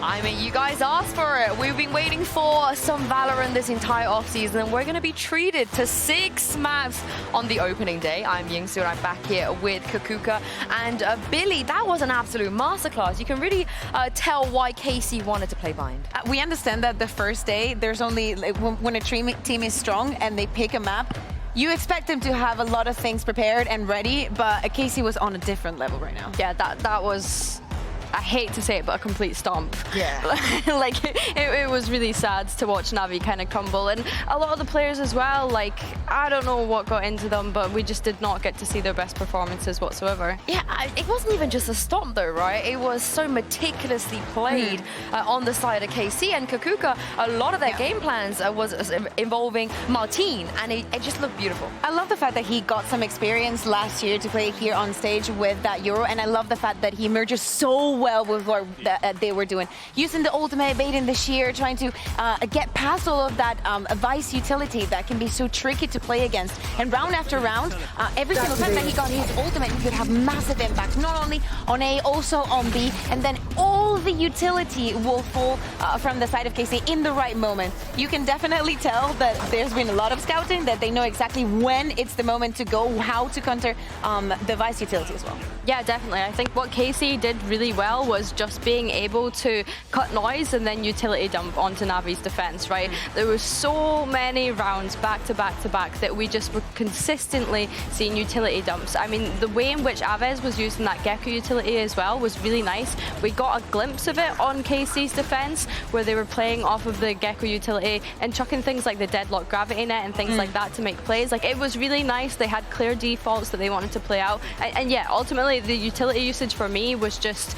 I mean, you guys asked for it. We've been waiting for some Valorant this entire offseason, and we're going to be treated to 6 maps on the opening day. I'm Yingsu, and I'm back here with Kakuka and Billy. That was an absolute masterclass. You can really tell why KC wanted to play bind. We understand that the first day, there's only, when a team is strong and they pick a map, you expect them to have a lot of things prepared and ready, but KC was on a different level right now. Yeah, that was, I hate to say it, but a complete stomp. Yeah. Like, it was really sad to watch Navi kind of crumble. And a lot of the players as well, like, I don't know what got into them, but we just did not get to see their best performances whatsoever. Yeah, it wasn't even just a stomp though, right? It was so meticulously played on the side of KC and Kakuka. A lot of their game plans was involving Martine, and it just looked beautiful. I love the fact that he got some experience last year to play here on stage with that Euro, and I love the fact that he merges so well with what they were doing. Using the ultimate, baiting the sheer, trying to get past all of that Vice utility that can be so tricky to play against. And round after round, every single time that he got his ultimate, he could have massive impact, not only on A, also on B, and then all the utility will fall from the side of KC in the right moment. You can definitely tell that there's been a lot of scouting, that they know exactly when it's the moment to go, how to counter the Vice utility as well. Yeah, definitely. I think what KC did really well was just being able to cut noise and then utility dump onto Navi's defense, right? There were so many rounds back to back to back that we just were consistently seeing utility dumps. I mean, the way in which Aves was using that Gecko utility as well was really nice. We got a glimpse of it on KC's defense, where they were playing off of the Gecko utility and chucking things like the deadlock gravity net and things like that to make plays. Like, it was really nice. They had clear defaults that they wanted to play out. And yeah, ultimately, the utility usage for me was just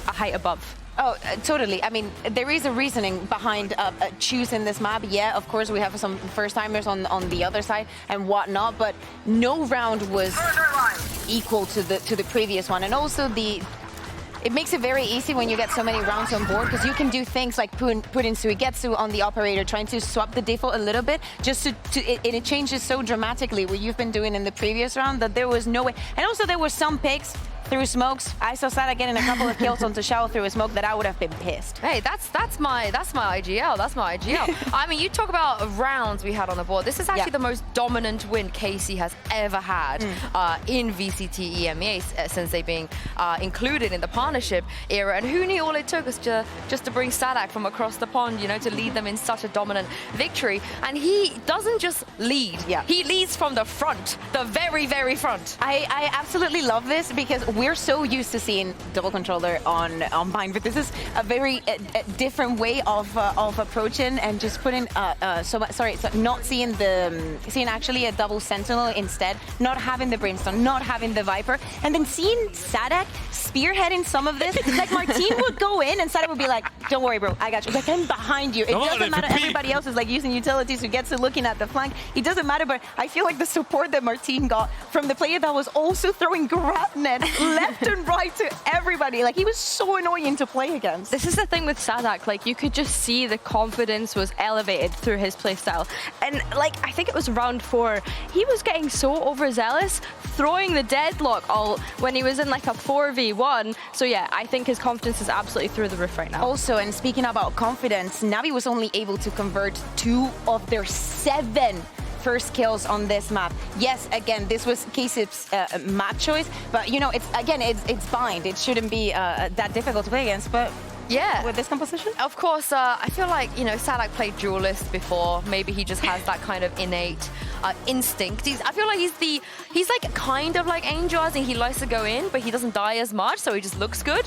a height above. Oh, totally. I mean, there is a reasoning behind choosing this map. Yeah, of course, we have some first-timers on the other side and whatnot, but no round was equal to the previous one. And also it makes it very easy when you get so many rounds on board, because you can do things like put in Suigetsu on the operator, trying to swap the default a little bit, just it changes so dramatically what you've been doing in the previous round that there was no way. And also there were some picks through smokes. I saw Sada getting a couple of kills onto Shao through a smoke that I would have been pissed. Hey, that's my IGL. That's my IGL. I mean, you talk about rounds we had on the board. This is actually the most dominant win KC has ever had in VCT EMEA since they've been included in the partnership era. And who knew all it took was just to bring Sadak from across the pond, you know, to lead them in such a dominant victory. And he doesn't just lead. He leads from the front, the very, very front. I absolutely love this, because we're so used to seeing double controller on bind, but this is a very different way of approaching and just putting not seeing actually a double sentinel instead, not having the brimstone, not having the viper, and then seeing Sadak spearheading some of this. Like, Martine would go in and Sadak would be like, "Don't worry, bro, I got you." Like, I'm behind you. It doesn't matter. Everybody else is like using utilities who gets to looking at the flank. It doesn't matter, but I feel like the support that Martine got from the player that was also throwing grab net left and right to everybody. Like, he was so annoying to play against. This is the thing with Sadak. Like, you could just see the confidence was elevated through his playstyle. And like, I think it was round 4, he was getting so overzealous, throwing the deadlock all when he was in like a 4v1. So yeah, I think his confidence is absolutely through the roof right now. Also, and speaking about confidence, Navi was only able to convert 2 of their 7 first kills on this map. Yes, again, this was KC's map choice, but you know, it's bind. It shouldn't be that difficult to play against, but yeah, with this composition, of course, I feel like, you know, Sadak played duelist before. Maybe he just has that kind of innate instinct. I feel like he's like kind of like Angel, as in he likes to go in, but he doesn't die as much, so he just looks good.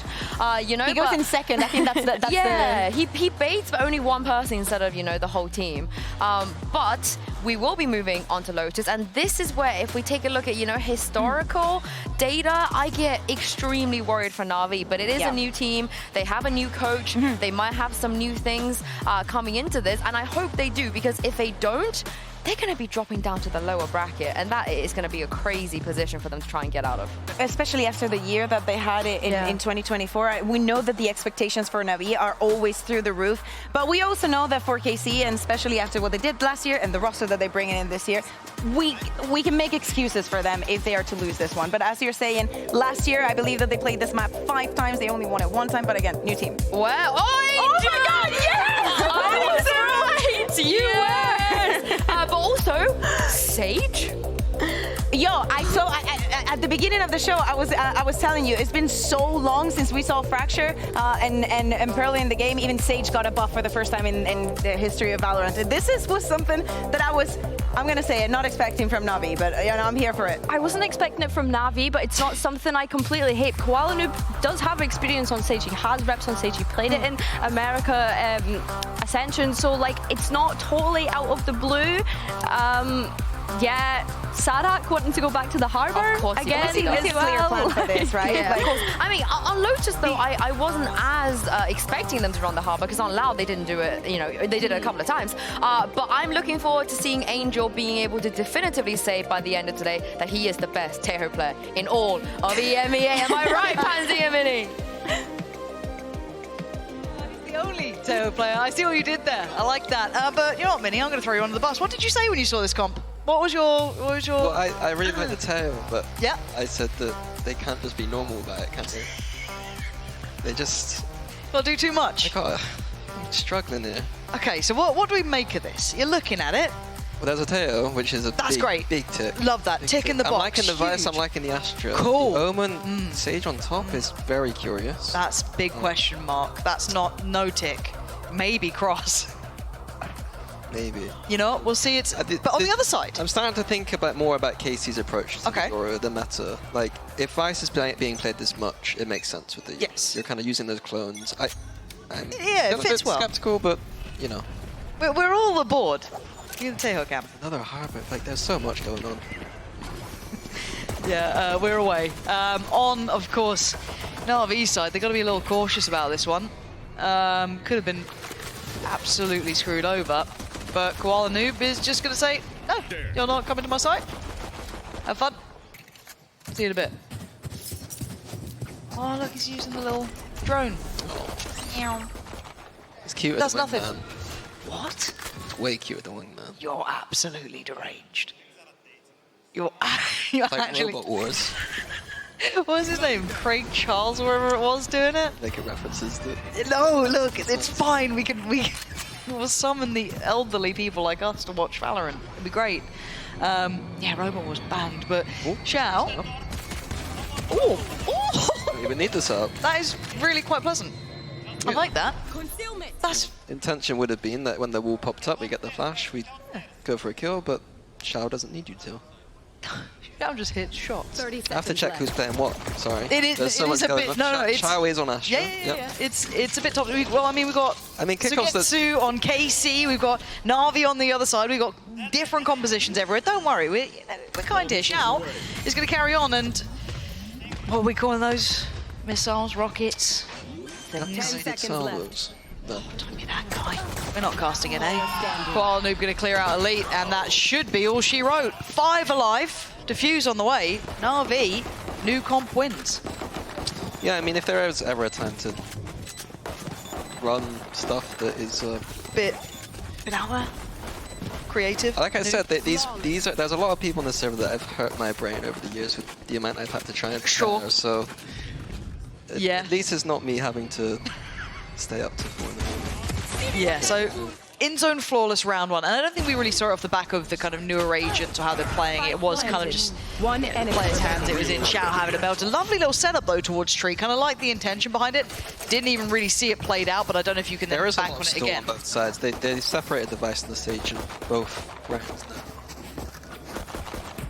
You know, he goes in second. I think that's yeah. He baits, but only one person instead of, you know, the whole team. But we will be moving on to Lotus, and this is where, if we take a look at, you know, historical data, I get extremely worried for Navi. But it is a new team. They have a new coach. They might have some new things coming into this, and I hope they do, because if they don't, they're going to be dropping down to the lower bracket, and that is going to be a crazy position for them to try and get out of. Especially after the year that they had in 2024. We know that the expectations for NAVI are always through the roof, but we also know that for KC, and especially after what they did last year and the roster that they bring in this year, we can make excuses for them if they are to lose this one. But as you're saying, last year I believe that they played this map 5 times. They only won it 1 time, but again, new team. Well, oh my God, yes! I was right. You were. But also, Sage. Yo, I saw at the beginning of the show, I was telling you, it's been so long since we saw Fracture and Pearly in the game. Even Sage got a buff for the first time in the history of Valorant. This was something that I'm gonna say it, not expecting from Navi, but you know, I'm here for it. I wasn't expecting it from Navi, but it's not something I completely hate. Koala Noob does have experience on Sage. He has reps on Sage. He played it in America Ascension, so like it's not totally out of the blue. Yeah, Sadak wanting to go back to the harbor Of course, again He has a clear plan for this, right? Yeah, Like, of course. I mean, on Lotus though, I wasn't as expecting them to run the harbor because on Loud they didn't do it. You know, they did it a couple of times. But I'm looking forward to seeing Angel being able to definitively say by the end of today that he is the best Tejo player in all of EMEA. Am I right, Pansy and Minnie? Only Tejo player. I see what you did there. I like that. But you know what, Minnie? I'm going to throw you under the bus. What did you say when you saw this comp? What was your? Well, I really like the tail, but yeah, I said that they can't just be normal about it, can they? They just. They'll do too much. I'm struggling here. Okay, so what do we make of this? You're looking at it. Well, there's a tail, which is a big tick. Love that. Big tick in the box. I'm liking the Vice, I'm liking the Astra. Cool. The Omen, Sage on top is very curious. That's big question mark. That's not no tick. Maybe cross. Maybe. You know, we'll see. But on the other side, I'm starting to think more about KC's approach to the meta. Like, if Vice is being played this much, it makes sense with the. Yes. You're kind of using those clones. Yeah, it fits well. Skeptical, but you know. We're all aboard. You the Tejo camp. Another harbor. Like, there's so much going on. Yeah, we're away. On, of course, NAVI side, they've got to be a little cautious about this one. Could have been absolutely screwed over. But Koala Noob is just going to say, no, you're not coming to my site. Have fun. See you in a bit. Oh, look, he's using the little drone. Oh. It's cute That's as a nothing. wingman. What? It's way cute with the wingman. You're absolutely deranged. You're Like actually... Robot Wars. What was his name? Craig Charles, or whatever it was, doing it? Making references to. No, look, it's fine. We'll summon the elderly people like us to watch Valorant. It'd be great. Yeah, Robot was banned, but Xiao. Don't even need this up. That is really quite pleasant. I like that. That's Intention would have been that when the wall popped up, we get the flash, we go for a kill, but Xiao doesn't need you to. Xiao just hit shots. I have to check who's playing what. Sorry. It is. There's so it much is a going bit. on. No, it's. Xiao is on Astra. Yeah. It's a bit top. Well, I mean, we've got. Kickoff's Sugetsu on KC. We've got Navi on the other side. We've got different compositions everywhere. Don't worry, we're kind here. Xiao is going to carry on, and what are we calling those missiles, rockets? Salvos. No. Don't be that guy. We're not casting an A. Koala Noob going to clear out Elite, and that should be all she wrote. 5 alive. Defuse on the way. NAVI, new comp wins. Yeah, I mean, if there is ever a time to run stuff that is bit out there. Creative. Like I said, there's a lot of people on the server that have hurt my brain over the years with the amount I've had to try and prepare. So at least it's not me having to stay up to 4. Yeah, so in-zone flawless round 1, and I don't think we really saw it off the back of the kind of newer agents or how they're playing it. It was kind of just players' hands. It was in Xiao having a belt. A lovely little setup though towards Tree. Kind of like the intention behind it. Didn't even really see it played out, but I don't know if you can then bank on it again. On both sides. They separated the Vice and the Sage in both rounds now.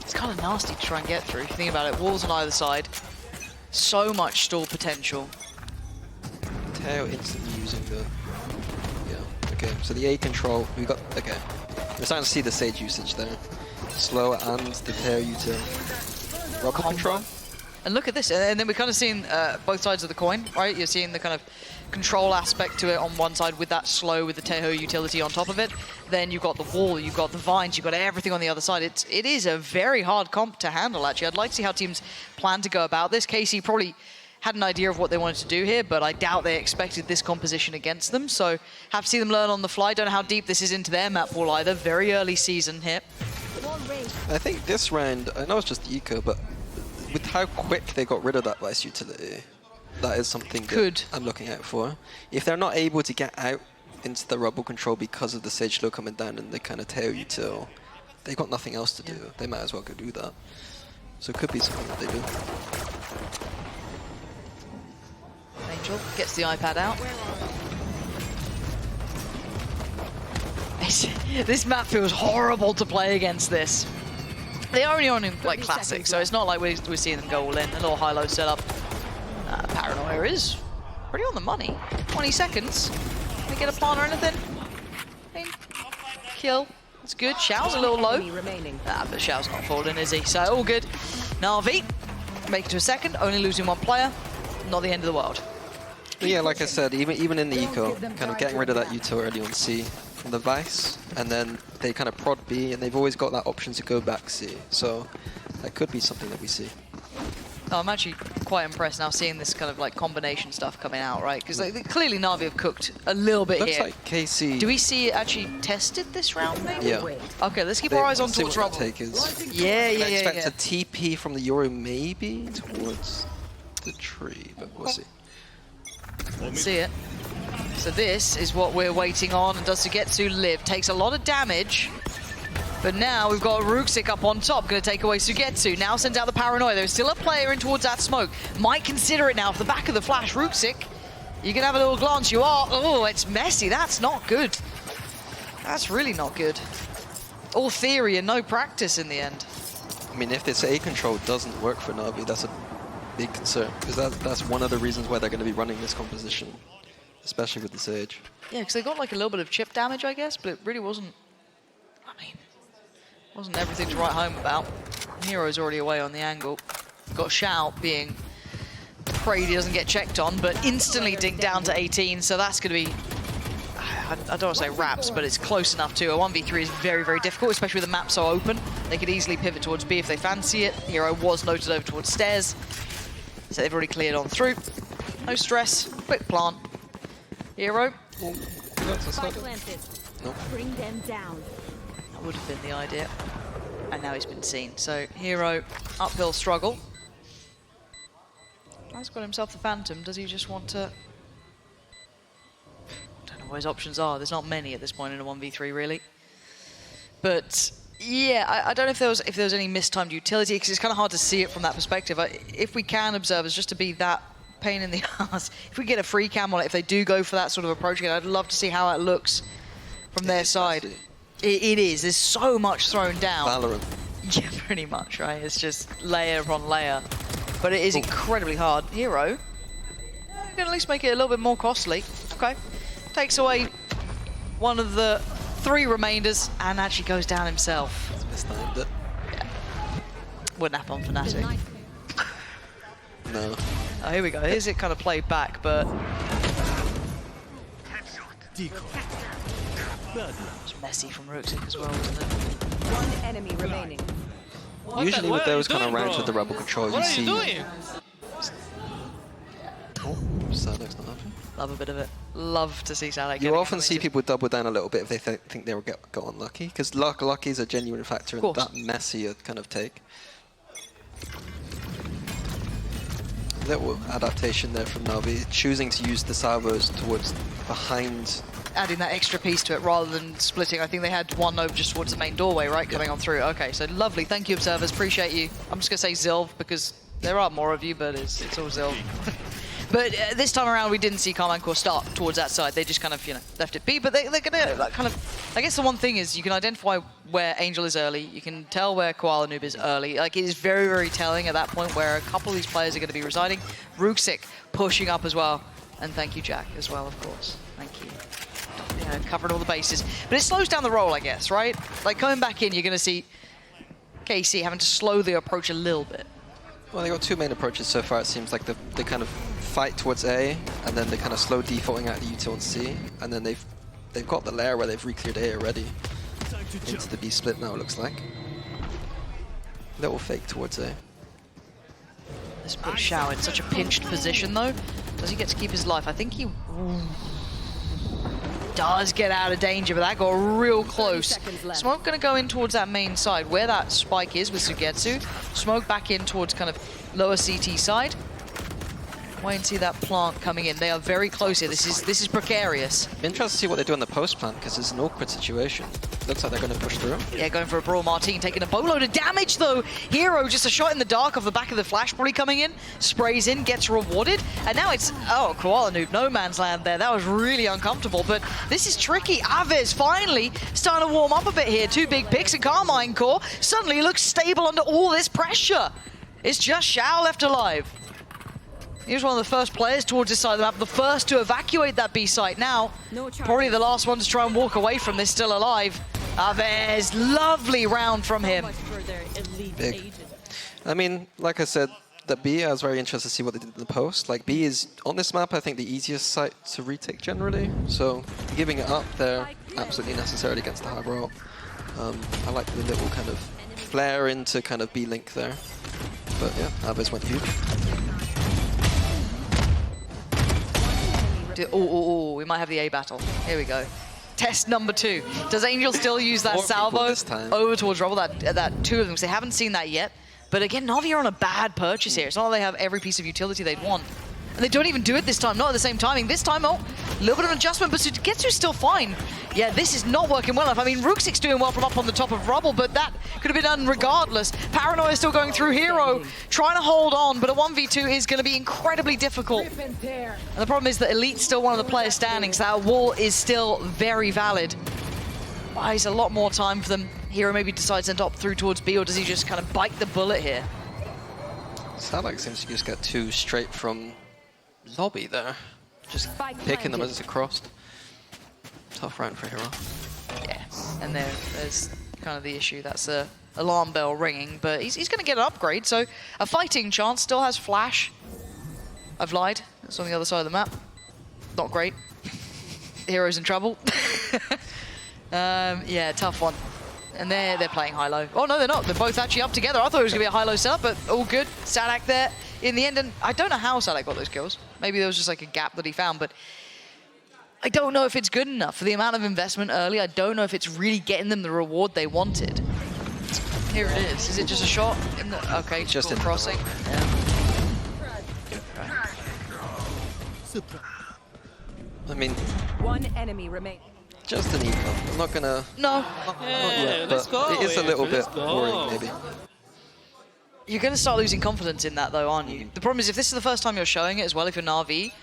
It's kind of nasty to try and get through. If you think about it, walls on either side. So much stall potential. Teo instantly using the. Okay, so the A control, we got, okay. We're starting to see the Sage usage there. Slow and the pair utility. Rocket control. And look at this, and then we're kind of seeing both sides of the coin, right? You're seeing the kind of control aspect to it on one side with that slow, with the Teho utility on top of it. Then you've got the wall, you've got the vines, you've got everything on the other side. It is a very hard comp to handle, actually. I'd like to see how teams plan to go about this. KC probably had an idea of what they wanted to do here, but I doubt they expected this composition against them. So have to see them learn on the fly. Don't know how deep this is into their map pool either. Very early season here. I think this round, I know it's just eco, but with how quick they got rid of that vice utility, that is something that I'm looking out for. If they're not able to get out into the rubble control because of the Sage Slow coming down and the kind of tail util, they've got nothing else to do. They might as well go do that. So it could be something that they do. Angel gets the iPad out. This map feels horrible to play against this. They're only on like classic, so it's not like we're seeing them go all in. A little high-low setup. Paranoia is pretty on the money. 20 seconds. Can we get a plant or anything? Kill. That's good. Xiao's a little low. But Xiao's not falling, is he? So all good. NAVI make it to a second, only losing one player. Not the end of the world. But yeah, like I said, even in the eco, kind of getting rid of that util early on C from the Vice, and then they kind of prod B, and they've always got that option to go back C. So that could be something that we see. Oh, I'm actually quite impressed now seeing this kind of like combination stuff coming out, right? Because clearly Na'Vi have cooked a little bit Looks here. like KC. Do we see it actually tested this round, maybe? Yeah. Okay, let's keep our eyes on towards Rubble. Take is. Yeah. I expect a TP from the Euro maybe towards the tree, but we'll see. Let's see it. So this is what we're waiting on, and does Sugetsu live? Takes a lot of damage. But now we've got Ruxic up on top, going to take away Sugetsu. Now sends out the Paranoia. There's still a player in towards that smoke. Might consider it now for the back of the flash. Ruxic, you can have a little glance. You are. Oh, it's messy. That's not good. That's really not good. All theory and no practice in the end. I mean, if this A control doesn't work for Na'Vi, that's a big concern, because that's one of the reasons why they're going to be running this composition, especially with the Sage. Yeah, because they got like a little bit of chip damage, I guess, but it really wasn't. I mean, wasn't everything to write home about. Hero's already away on the angle. Got Xiao being afraid he doesn't get checked on, but instantly dinked down to 18, so that's going to be, I don't want to say wraps, but it's close enough to. A 1v3 is very, very difficult, especially with the map so open. They could easily pivot towards B if they fancy it. Hero was noted over towards stairs, so they've already cleared on through. No stress, quick plant. Hero. Oh, that's a side. Nope. Bring them down. That would have been the idea. And now he's been seen. So Hero, uphill struggle. He's got himself the Phantom. Does he just want to... Don't know what his options are. There's not many at this point in a 1v3, really. But yeah, I don't know if there was any mistimed utility, because it's kind of hard to see it from that perspective. If we can, observers, just to be that pain in the ass, if we get a free cam on it, if they do go for that sort of approach again, I'd love to see how it looks from their side. It is. There's so much thrown down. VALORANT. Yeah, pretty much, right? It's just layer upon layer. But it is incredibly hard. Hero, can at least make it a little bit more costly. Okay. Takes away one of the 3 remainders and actually goes down himself. Mistimed it. Yeah. Wouldn't happen on Fnatic. No. Oh, here we go. Here's it kind of played back, but... It's messy from Ruxic as well, isn't it? One enemy remaining. Usually with those kind of rounds with the Rebel control, you see... Oh, Sadek's not happy. Love a bit of it. Love to see Sadek. You often see people double down a little bit if they think they will get unlucky, because luck is a genuine factor in that messy kind of take. Little adaptation there from Na'Vi, choosing to use the salvos towards behind. Adding that extra piece to it rather than splitting. I think they had one over just towards the main doorway, right? Coming on through. Okay, so lovely. Thank you, observers. Appreciate you. I'm just going to say Zilv because there are more of you, but it's all Zilv. But this time around, we didn't see Carmancore start towards that side. They just kind of, left it be. But they're going to like, kind of... I guess the one thing is you can identify where Angel is early. You can tell where Koala Noob is early. Like, it is very, very telling at that point where a couple of these players are going to be residing. Ruxic pushing up as well. And thank you, Jack, as well, of course. Thank you. Covering all the bases. But it slows down the roll, I guess, right? Like, coming back in, you're going to see KC having to slow the approach a little bit. Well, they got 2 main approaches so far. It seems like the kind of fight towards A, and then they're kind of slow defaulting out the util on C, and then they've got the lair where they've re-cleared A already. Into the B split now, it looks like. Little fake towards A. This puts Xiao in such a pinched position, though. Does he get to keep his life? I think he does get out of danger, but that got real close. Smoke going to go in towards that main side, where that spike is with Sugetsu. Smoke back in towards kind of lower CT side. Wait and see that plant coming in. They are very close here. This is precarious. Interested to see what they do in the post plant, because it's an awkward situation. Looks like they're going to push through. Yeah, going for a brawl. Martin taking a boatload of damage, though. Hero, just a shot in the dark off the back of the flash, probably coming in. Sprays in, gets rewarded. And now it's, oh, Koala Noob, no man's land there. That was really uncomfortable, but this is tricky. Aves finally starting to warm up a bit here. 2 big picks and Carmine Core suddenly looks stable under all this pressure. It's just Xiao left alive. He was one of the first players towards this side of the map, the first to evacuate that B site. Now, probably the last one to try and walk away from this, still alive. Aves, lovely round from him. Big. I mean, like I said, the B, I was very interested to see what they did in the post. Like, B is, on this map, I think the easiest site to retake generally. So, giving it up there, absolutely necessary against the high roll. I like the little kind of flare into kind of B link there. But yeah, Aves went huge. Oh, we might have the A battle. Here we go. Test number 2. Does Angel still use that salvo over towards Rubble? That 2 of them, because they haven't seen that yet. But again, Navi are on a bad purchase here. It's not like they have every piece of utility they'd want. And they don't even do it this time, not at the same timing. This time, oh, a little bit of an adjustment, but Sugetsu's still fine. Yeah, this is not working well enough. I mean, Rooksik's doing well from up on the top of Rubble, but that could have been done regardless. Paranoia still going through Hero, trying to hold on, but a 1v2 is going to be incredibly difficult. And the problem is that Elite's still one of the players standing, so that wall is still very valid. Buys a lot more time for them. Hero maybe decides to end up through towards B, or does he just kind of bite the bullet here? Sadek seems to just get 2 straight from lobby there. Just picking them as it crossed. Tough round for Hero. Yeah, and there's kind of the issue. That's a alarm bell ringing, but he's going to get an upgrade, so a fighting chance. Still has flash. I've lied. It's on the other side of the map. Not great. Hero's in trouble. Yeah, tough one. And they're playing high-low. Oh, no, they're not. They're both actually up together. I thought it was going to be a high-low setup, but all good. Sadek there in the end. And I don't know how Sadek got those kills. Maybe there was just like a gap that he found, but I don't know if it's good enough. For the amount of investment early, I don't know if it's really getting them the reward they wanted. Here it is. Is it just a shot? In the, okay, just in crossing. I mean, 1 enemy remaining. just an eco. I'm not gonna. No. Not yet, but it is a little bit worrying, maybe. You're going to start losing confidence in that, though, aren't you? The problem is, if this is the first time you're showing it as well, if you're NAVI,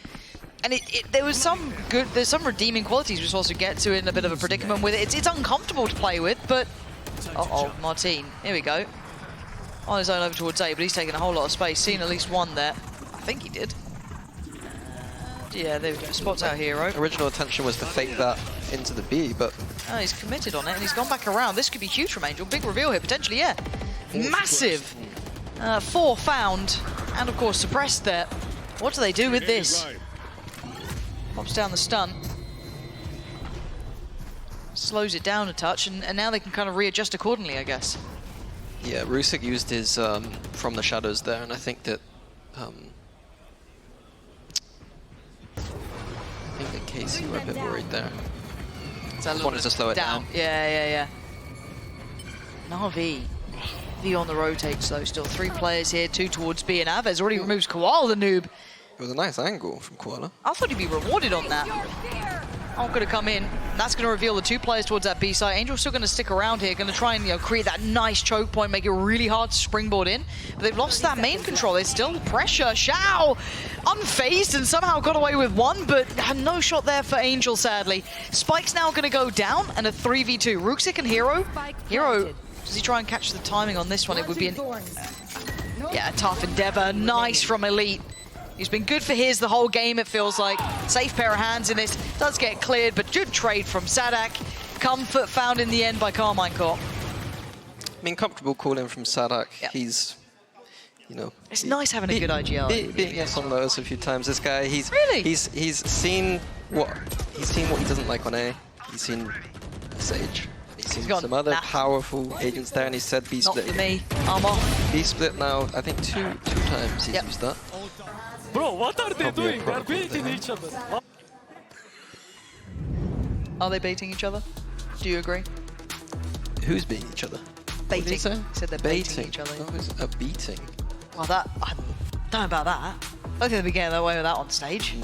and there was there's some redeeming qualities we're supposed to get to in a bit of a predicament with it. It's uncomfortable to play with, but uh-oh, Martin. Here we go. On his own over towards A, but he's taking a whole lot of space. Seen at least one there. I think he did. Yeah, there we go. Spots out Hero. Original intention was to fake that into the B, but Oh, he's committed on it, and he's gone back around. This could be huge from Angel. Big reveal here, potentially, yeah. Massive! 4 found, and of course suppressed there. What do they do with this? Pops down the stun. Slows it down a touch, and now they can kind of readjust accordingly, I guess. yeah, Rusik used his from the shadows there, and I think that KC were a bit worried there. Wanted to slow it down. Yeah. NAVI. NAVI on the rotates though, still 3 players here, 2 towards B, and Aves already removes Koala the noob. It was a nice angle from Koala. I thought he'd be rewarded on that. Oh, going to come in. That's going to reveal the 2 players towards that B side. Angel's still going to stick around here, going to try and create that nice choke point, make it really hard to springboard in. But they've lost that main control. There's still pressure. Xiao, unfazed and somehow got away with 1, but no shot there for Angel, sadly. Spike's now going to go down, and a 3v2. Rooksik and Hero. Hero, does he try and catch the timing on this one? It would be a tough endeavor. Nice from Elite. He's been good for his the whole game, it feels like. Safe pair of hands in this. Does get cleared, but good trade from Sadek. Comfort found in the end by Carmine Core. I mean, comfortable call in from Sadek. Yep. He's you know. It's nice having a good IGL. Being on Lotus a few times. This guy, he's seen what he doesn't like on A. He's seen Sage. He's seen some other powerful agents there, and he said B split. Not for me. I'm off. B split now. I think two times he's used that. Bro, what are they Probably a doing? They're problem beating there. each other. Are they baiting each other? Do you agree? Who's beating each other? Baiting. What did he say? He said they're baiting each other. Oh, it's a beating. Well, I don't know about that. I don't think they'll be getting away with that on stage.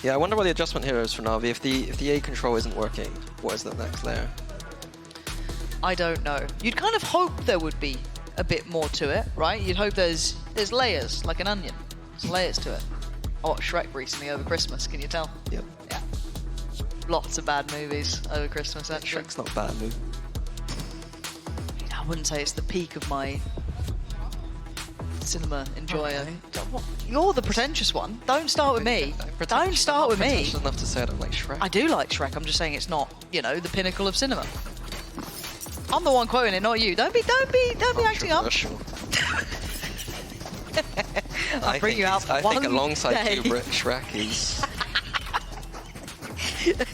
Yeah, I wonder what the adjustment here is for Navi. If the A control isn't working, what is the next layer? I don't know. You'd kind of hope there would be a bit more to it, right? You'd hope there's layers, like an onion. There's layers to it. I watched Shrek recently over Christmas, can you tell? Yep. Yeah. Lots of bad movies over Christmas, actually. Shrek's not a bad move. I wouldn't say it's the peak of my cinema enjoyer. You're the pretentious one. Don't start with me. Don't start with me. Pretentious enough to say I don't like Shrek. I do like Shrek. I'm just saying it's not, you know, the pinnacle of cinema. I'm the one quoting it, not you. Don't be acting up. I'll bring you out I one think alongside day. Kubrick, Shrek is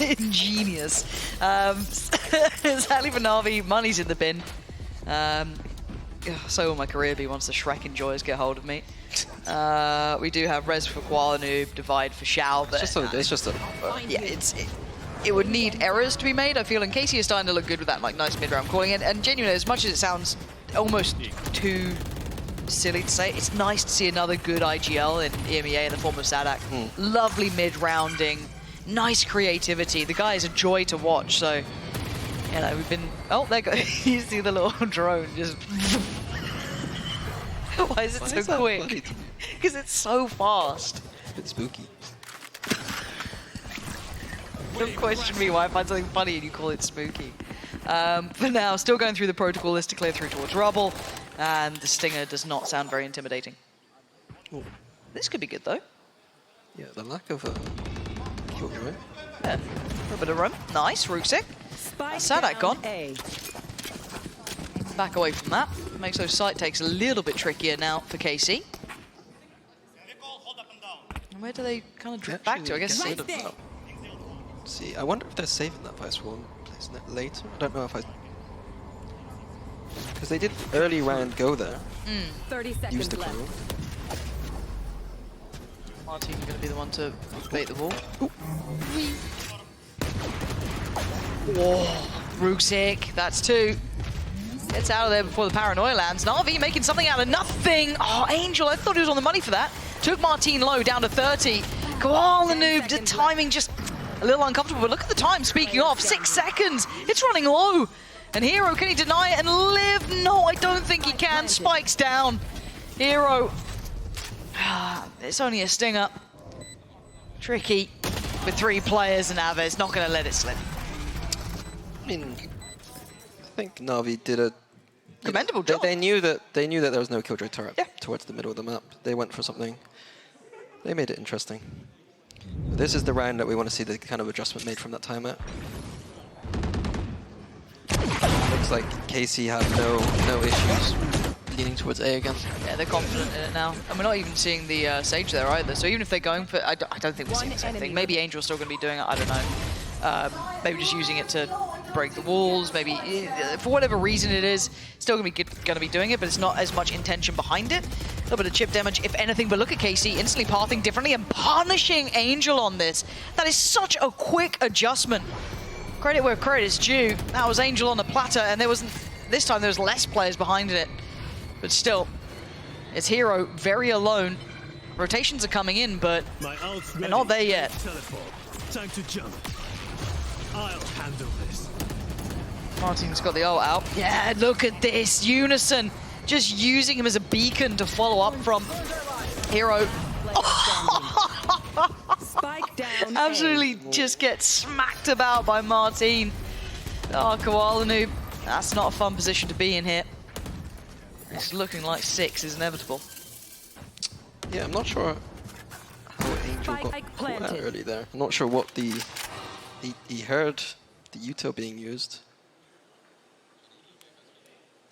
ingenious. Sadly for Navi, money's in the bin. So will my career be once the Shrek enjoyers get hold of me. We do have Res for Koala Noob, Divide for Shao, but it would need errors to be made. I feel, and Casey is starting to look good with that, like nice mid-round calling. And genuinely, as much as it sounds almost too silly to say, it's nice to see another good IGL in EMEA in the form of Sadak. Lovely mid-rounding, nice creativity. The guy is a joy to watch. So, you know, we've been. Oh, there goes. You see the little drone just. Why is it so quick? Because it's so fast. a bit spooky. Don't question me why I find something funny and you call it spooky. For now, still going through the protocol list to clear through towards rubble, and the Stinger does not sound very intimidating. Ooh. This could be good though. Yeah, the lack of kill right? Yeah, a little bit of room. Nice, Ruxic. Sadak gone. Back away from that. Makes those sight takes a little bit trickier now for KC. And where do they kind of drift back to? I guess Let's see, I wonder if they're saving that Vice Swarm later. I don't know if I... Because they did early round go there. 30 seconds Use the left. coil. Martin's going to be the one to bait the ball. Whoa, Ruxic, that's two. Gets out of there before the paranoia lands. Navi making something out of nothing. Oh, Angel, I thought he was on the money for that. Took Martin low down to 30. Koala Noob, the timing just a little uncomfortable, but look at the time, speaking of, 6 seconds. It's running low. And Hero, can he deny it and live? No, I don't think he can. Spikes down. Hero. It's only a stinger. Tricky with 3 players, and Navi's not going to let it slip. I mean, I think Navi did a Commendable job. They knew that there was no Killjoy turret towards the middle of the map. They went for something. They made it interesting. But this is the round that we want to see the kind of adjustment made from that timeout. Looks like KC have no issues leaning towards A again. Yeah, they're confident in it now. And we're not even seeing the Sage there either. So even if they're going for... I don't think we're seeing the same thing. Maybe Angel's still going to be doing it. I don't know. Maybe just using it to break the walls. Maybe for whatever reason it is, still going to be doing it, but it's not as much intention behind it. A little bit of chip damage, if anything. But look at KC instantly pathing differently and punishing Angel on this. That is such a quick adjustment. Credit where credit is due. That was Angel on the platter, and this time there was less players behind it. But still, it's Hero very alone. Rotations are coming in, but they're not there yet. Time to jump. I'll handle this. Martin's got the ult out. Yeah, look at this. Unison just using him as a beacon to follow up from Hero. Spike down. Absolutely just gets smacked about by Martin. Oh, Koala Noob. That's not a fun position to be in here. It's looking like 6 is inevitable. Yeah, I'm not sure how Angel got caught out early there. I'm not sure what he heard the util being used.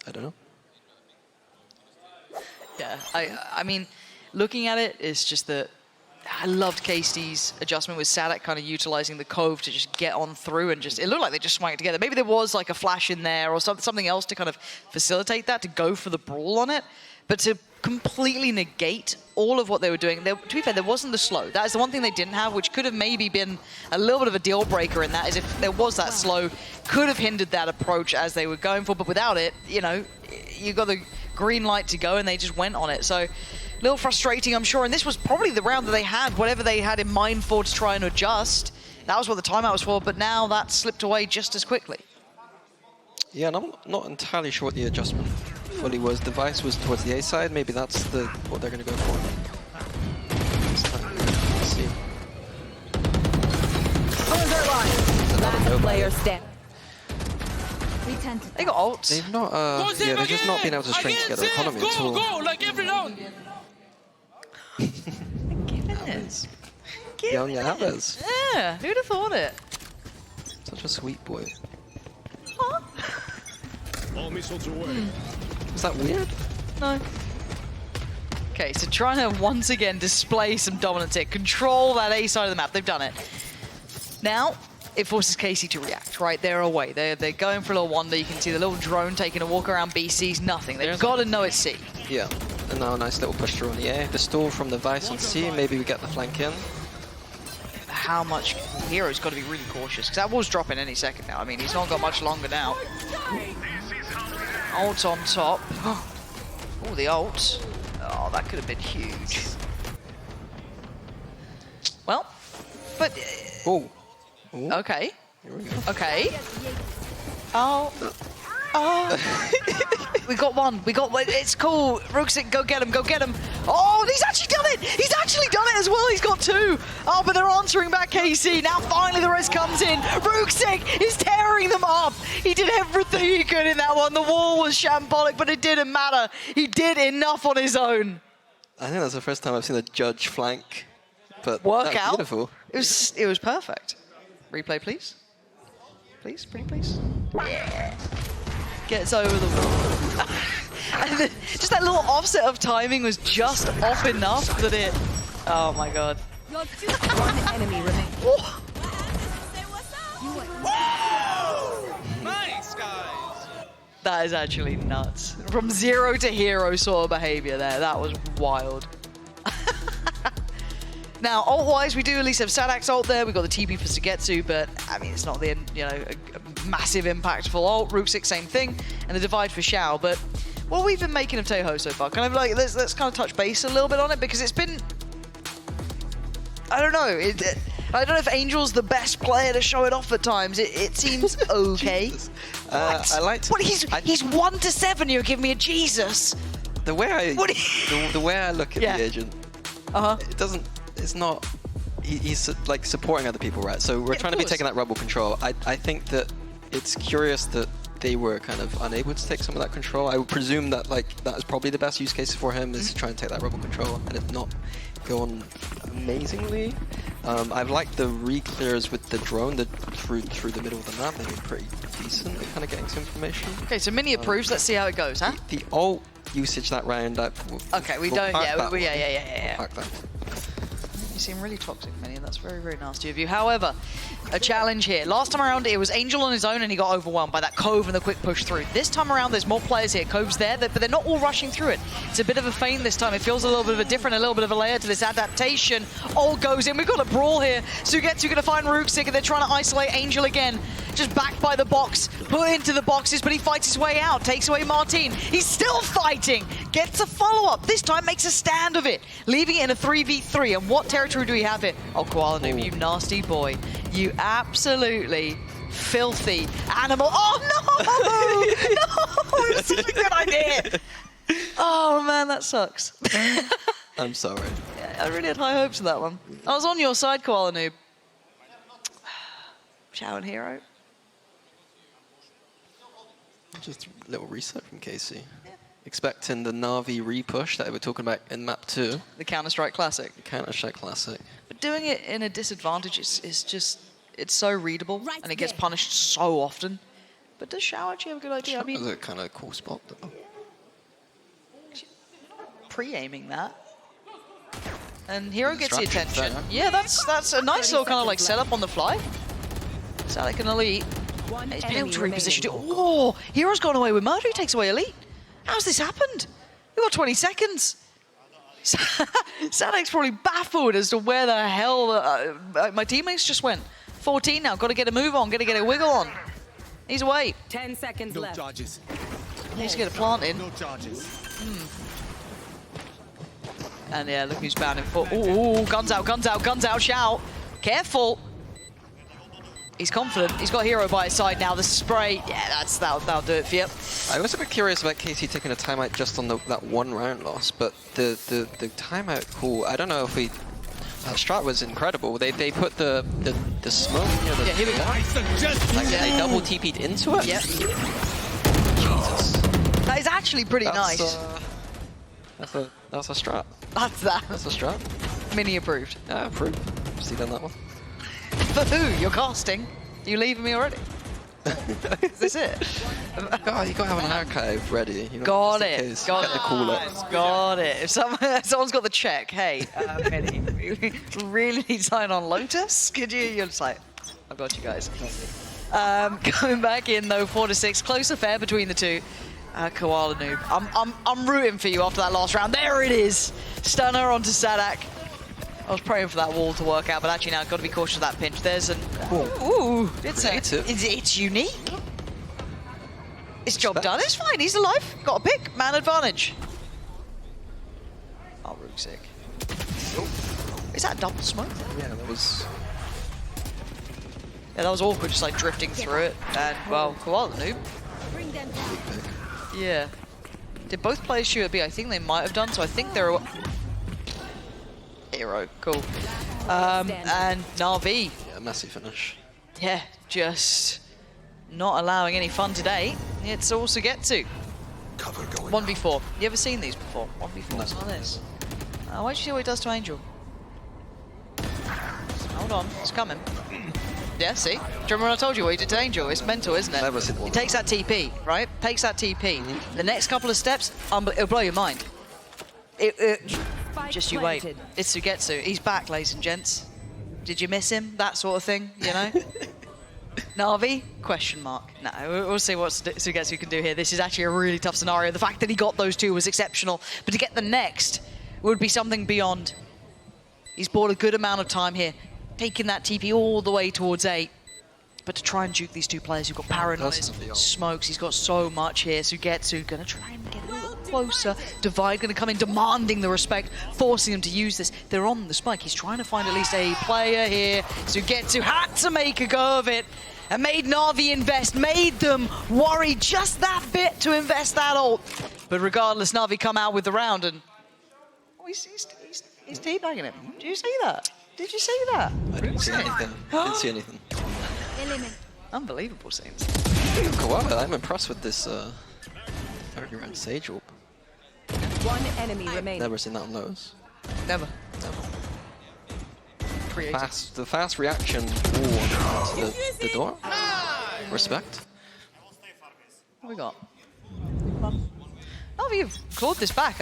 I don't know. Yeah, I mean, looking at it, it's just that I loved KC's adjustment with Sadak kind of utilizing the cove to just get on through and just, it looked like they just swung it together. Maybe there was like a flash in there or something else to kind of facilitate that, to go for the brawl on it. But to completely negate all of what they were doing, to be fair, there wasn't the slow. That is the one thing they didn't have, which could have maybe been a little bit of a deal breaker in that, is if there was that slow, could have hindered that approach as they were going for. But without it, you know, you got the green light to go and they just went on it. So a little frustrating, I'm sure. And this was probably the round that they had, whatever they had in mind for to try and adjust. That was what the timeout was for, but now that slipped away just as quickly. Yeah, and I'm not entirely sure what the adjustment fully was. Device was towards the A side. Maybe that's what they're going to go for. Let's see. Last player stand. They got ults. They've not, yeah, they've just not been able to string together economy at all. Go, like every round. Young Alves. Yeah, who'd have thought it? Such a sweet boy. Huh? All missiles away. Is that weird? No. Okay, so trying to once again display some dominance here, control that A side of the map. They've done it. Now, it forces KC to react, right? They're away. They're going for a little wander. You can see the little drone taking a walk around B, sees nothing. They've got to know it's C. Yeah, and now a nice little push through on the A. The stall from the Vice on C, maybe we get the flank in. How much Hero's got to be really cautious, because that wall's dropping any second now. I mean, he's not got much longer now. Ult on top. Oh, the ult. Oh, that could have been huge. Well, but... Oh. Okay. Here we go. Okay. Oh. Oh. We got one. We got one. It's cool. Rooksik, go get him. Go get him. Oh, he's actually done it. He's actually done it as well. He's got two. Oh, but they're answering back KC. Now finally the rest comes in. Rooksik is tearing them up. He did everything he could in that one. The wall was shambolic, but it didn't matter. He did enough on his own. I think that's the first time I've seen a judge flank, but Work that's out. beautiful. It was perfect. Replay, please. Please, pretty please. Yeah. Gets over the wall. And just that little offset of timing was just off enough that it... Oh my god. One enemy remains. Nice, guys. That is actually nuts. From zero to hero sort of behavior there. That was wild. Now, ult-wise, we do at least have Sadak's ult there. We've got the TP for Sugetsu, but, I mean, it's not the, you know, a massive impactful ult. Rooksik, same thing. And the divide for Xiao. But what we've been making of Taeho so far, kind of like, let's kind of touch base a little bit on it, because it's been... I don't know. I don't know if Angel's the best player to show it off at times. It seems okay. I liked... What, he's 1 to 7, you're giving me a Jesus. The way I the way I look at the agent, it doesn't. It's not. He's like supporting other people, right? So we're trying to be taking that rebel control. I think that it's curious that they were kind of unable to take some of that control. I would presume that that is probably the best use case for him, is to try and take that rebel control, and if not, go on amazingly. I've liked the re-clears with the drone through the middle of the map. They've been pretty decent at kind of getting some information. Okay, so mini approves. Let's see how it goes, huh? The ult usage that round. Okay, we don't. Yeah. Park that. You seem really toxic, Minnie, and that's very, very nasty of you. However, a challenge here. Last time around, it was Angel on his own, and he got overwhelmed by that Cove and the quick push through. This time around, there's more players here. Cove's there, but they're not all rushing through it. It's a bit of a feint this time. It feels a little bit of a little bit of a layer to this adaptation. All goes in. We've got a brawl here. Sugetsu going to find Rooksik, and they're trying to isolate Angel again. Just backed by the box, put into the boxes, but he fights his way out. Takes away Martin. He's still fighting. Gets a follow-up. This time makes a stand of it, leaving it in a 3v3. And what territory do we have here? Oh, Koala Noob, you nasty boy. You absolutely filthy animal. Oh, no! No! It was such a good idea. Oh, man, that sucks. I'm sorry. Yeah, I really had high hopes for that one. I was on your side, Koala Noob. Xiao and Hero. Just a little reset from KC. Yeah. Expecting the Navi re-push that we were talking about in map 2. The Counter-Strike Classic. The Counter-Strike Classic. But doing it in a disadvantage is just, it's so readable, and it gets punished so often. But does Xiao actually have a good idea? I mean, that's a kind of cool spot, though. pre-aiming that. And Hero gets the Distraction, attention. fair. Yeah, that's a nice little kind of like setup on the fly. Sadek and Elite. One He's been able enemy to remaining. reposition it. Oh, Hero's gone away with murder. He takes away Elite. How's this happened? We've got 20 seconds. Sadek's probably baffled as to where the hell my teammates just went. 14 now. Got to get a move on. Got to get a wiggle on. He's away. 10 seconds No left. charges. Needs to get a plant in. No charges. And yeah, look who's bound in foot. Ooh, guns out, guns out, guns out, shout. Careful. He's confident. He's got Hero by his side now. The spray, yeah, that'll do it for you. I was a bit curious about KC taking a timeout just on that one round loss, but the timeout call, I don't know if that strat was incredible. They put the smoke near the... Yeah, here we go. I suggest Like, you they double TP'd into it? Yep. Jesus. That is actually pretty nice. That's a strat. That's that. That's a strat. Mini approved. Yeah, approved. See done that one. For who? You're casting? You leaving me already? Is this it? God, you gotta have an archive ready. You know, Got just in it. case. Got Get the call up. Got it. If someone's got the check, hey, Minnie, we really need sign on Lotus. Could you? You're just like, I've got you guys. Coming back in though, 4-6, close affair between the two. Koala Noob, I'm rooting for you after that last round. There it is. Stunner onto Sadak. I was praying for that wall to work out, but actually now I've got to be cautious of that pinch. There's an... Ooh, it's unique. It's job done. It's fine. He's alive. Got a pick. Man advantage. Oh, Rook sick. Is that a double smoke? Yeah, that was... Yeah, that was awkward, just like drifting through it. And, well, Koala Noob. Bring them down. big pick. Yeah. Did both players shoot at B? I think they might have done, so I think they're... Hero, cool. And Navi, Yeah, messy finish. yeah, just not allowing any fun today. It's also get to. 1v4. You ever seen these before? 1v4, it's like this. Why'd you see what he does to Angel? Hold on, it's coming. Yeah, see? Do you remember when I told you what he did to Angel? It's mental, isn't it? Never seen one. He takes that TP, right? Takes that TP. The next couple of steps, it'll blow your mind. Just you wait. planted. It's Sugetsu. He's back, ladies and gents. Did you miss him? That sort of thing, you know? Navi? Question mark. No, we'll see what Sugetsu can do here. This is actually a really tough scenario. The fact that he got those two was exceptional, but to get the next would be something beyond. He's bought a good amount of time here, taking that TP all the way towards 8. But to try and juke these two players who've got paranoid, smokes, he's got so much here. Sugetsu gonna try and get a little closer. Divide gonna come in, demanding the respect, forcing him to use this. They're on the spike. He's trying to find at least a player here. Sugetsu had to make a go of it and made Navi invest, made them worry just that bit to invest that ult. But regardless, Navi come out with the round and he's teabagging him. Did you see that? Did you see that? I didn't see anything. Didn't see anything. Unbelievable scenes. Koala, I'm impressed with this 30 round Sage Orb. One enemy remaining. Never seen that on Lotus. Never. Creative. The fast reaction to the door. Respect. What we got? Navi have clawed this back.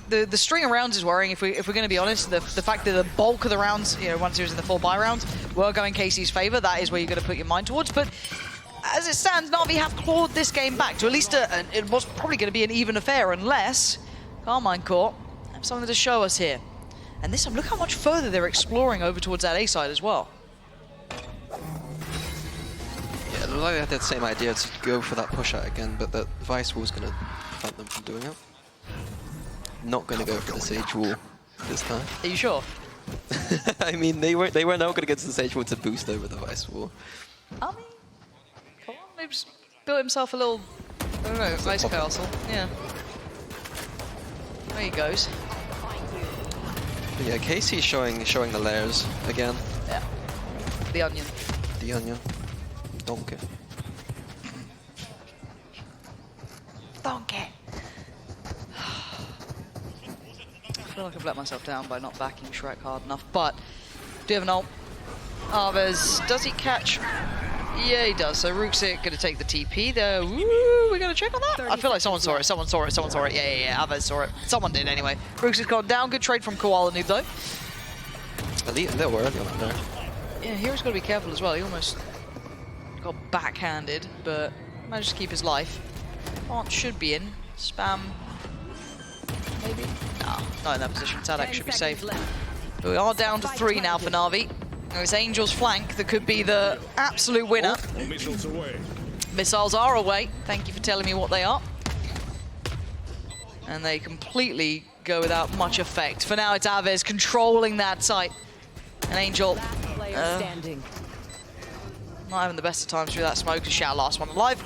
The string of rounds is worrying. If we're going to be honest, the fact that the bulk of the rounds, you know, once he was in the 4-buy rounds, were going KC's favor. That is where you're going to put your mind towards. But as it stands, Navi have clawed this game back to at least it was probably going to be an even affair, unless Carmine Court have something to show us here. And this time, look how much further they're exploring over towards that A side as well. Yeah, it looked like they had that same idea to go for that push out again, but that Vice Wall was going to prevent them from doing it. Not going to go for the Sage Wall this time. Are you sure? I mean, they were not going to get to the Sage Wall to boost over the Vice Wall. I mean, come on, maybe just built himself a little, I don't know, ice castle. Yeah. There he goes. But yeah, Casey showing the layers again. Yeah. The onion. The onion. Donkey. Donkey. I feel like I've let myself down by not backing Shrek hard enough, but do you have an ult? Arvez, does he catch Yeah, he does. So Rooksik going to take the TP there. Ooh, we going to check on that? I feel like someone saw it. Someone saw it. Someone saw it. Yeah. Others saw it. Someone did anyway. Rooksik's gone down. Good trade from Koala Noob though. A little early on that there. Yeah, Hero's got to be careful as well. He almost got backhanded, but managed to keep his life. Aunt should be in. Spam. Maybe? Nah, not in that position. Sadak should be safe. But we are down to 3 now for Na'Vi. Now it's Angel's flank that could be the absolute winner. Missiles away. Missiles are away. Thank you for telling me what they are. And they completely go without much effect. For now, it's Aves controlling that site. And Angel Standing. not having the best of times through that smoke. To shout last one alive.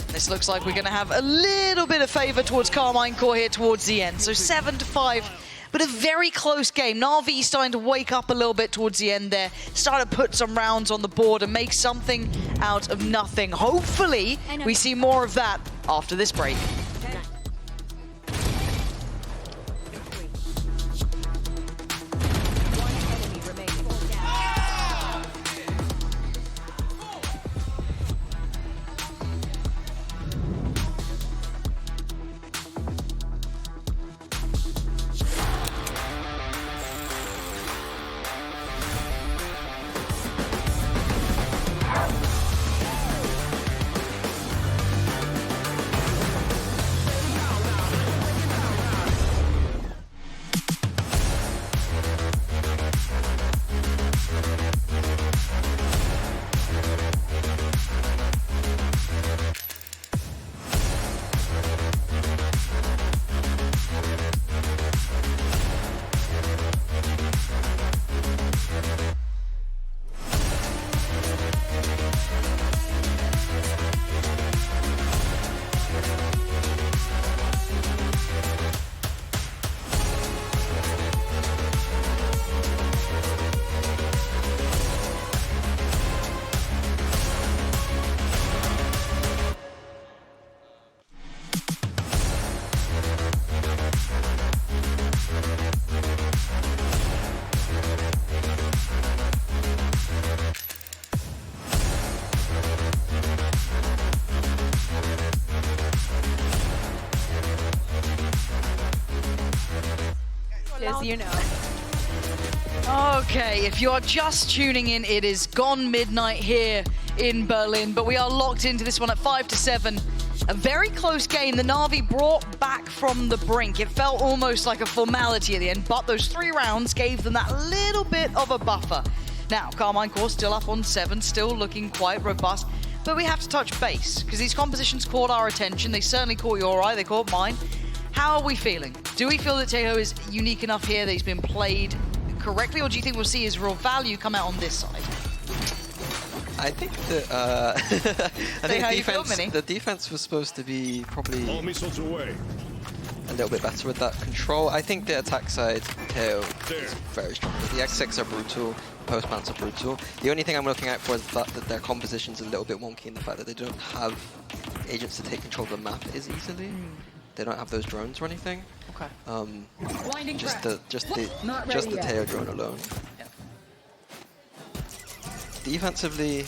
This looks like we're going to have a little bit of favor towards Carmine Core here towards the end. So 7-5. But a very close game. Na'Vi starting to wake up a little bit towards the end there. Start to put some rounds on the board and make something out of nothing. Hopefully, we see more of that after this break. You know. Okay, if you are just tuning in, it is gone midnight here in Berlin, but we are locked into this one at 5-7. A very close game. The Na'Vi brought back from the brink. It felt almost like a formality at the end, but those 3 rounds gave them that little bit of a buffer. Now, Carmine Core still up on 7, still looking quite robust, but we have to touch base, because these compositions caught our attention. They certainly caught your eye, they caught mine. How are we feeling? Do we feel that Tejo is unique enough here that he's been played correctly, or do you think we'll see his real value come out on this side? I think that the defense was supposed to be probably All missiles away. a little bit better with that control. I think the attack side, Tejo, is very strong. The X6 are brutal, post-plants are brutal. The only thing I'm looking out for is the fact that their composition's a little bit wonky, and the fact that they don't have agents to take control of the map as easily. They don't have those drones or anything. Okay. Just the Tejo drone alone. Yeah. Defensively,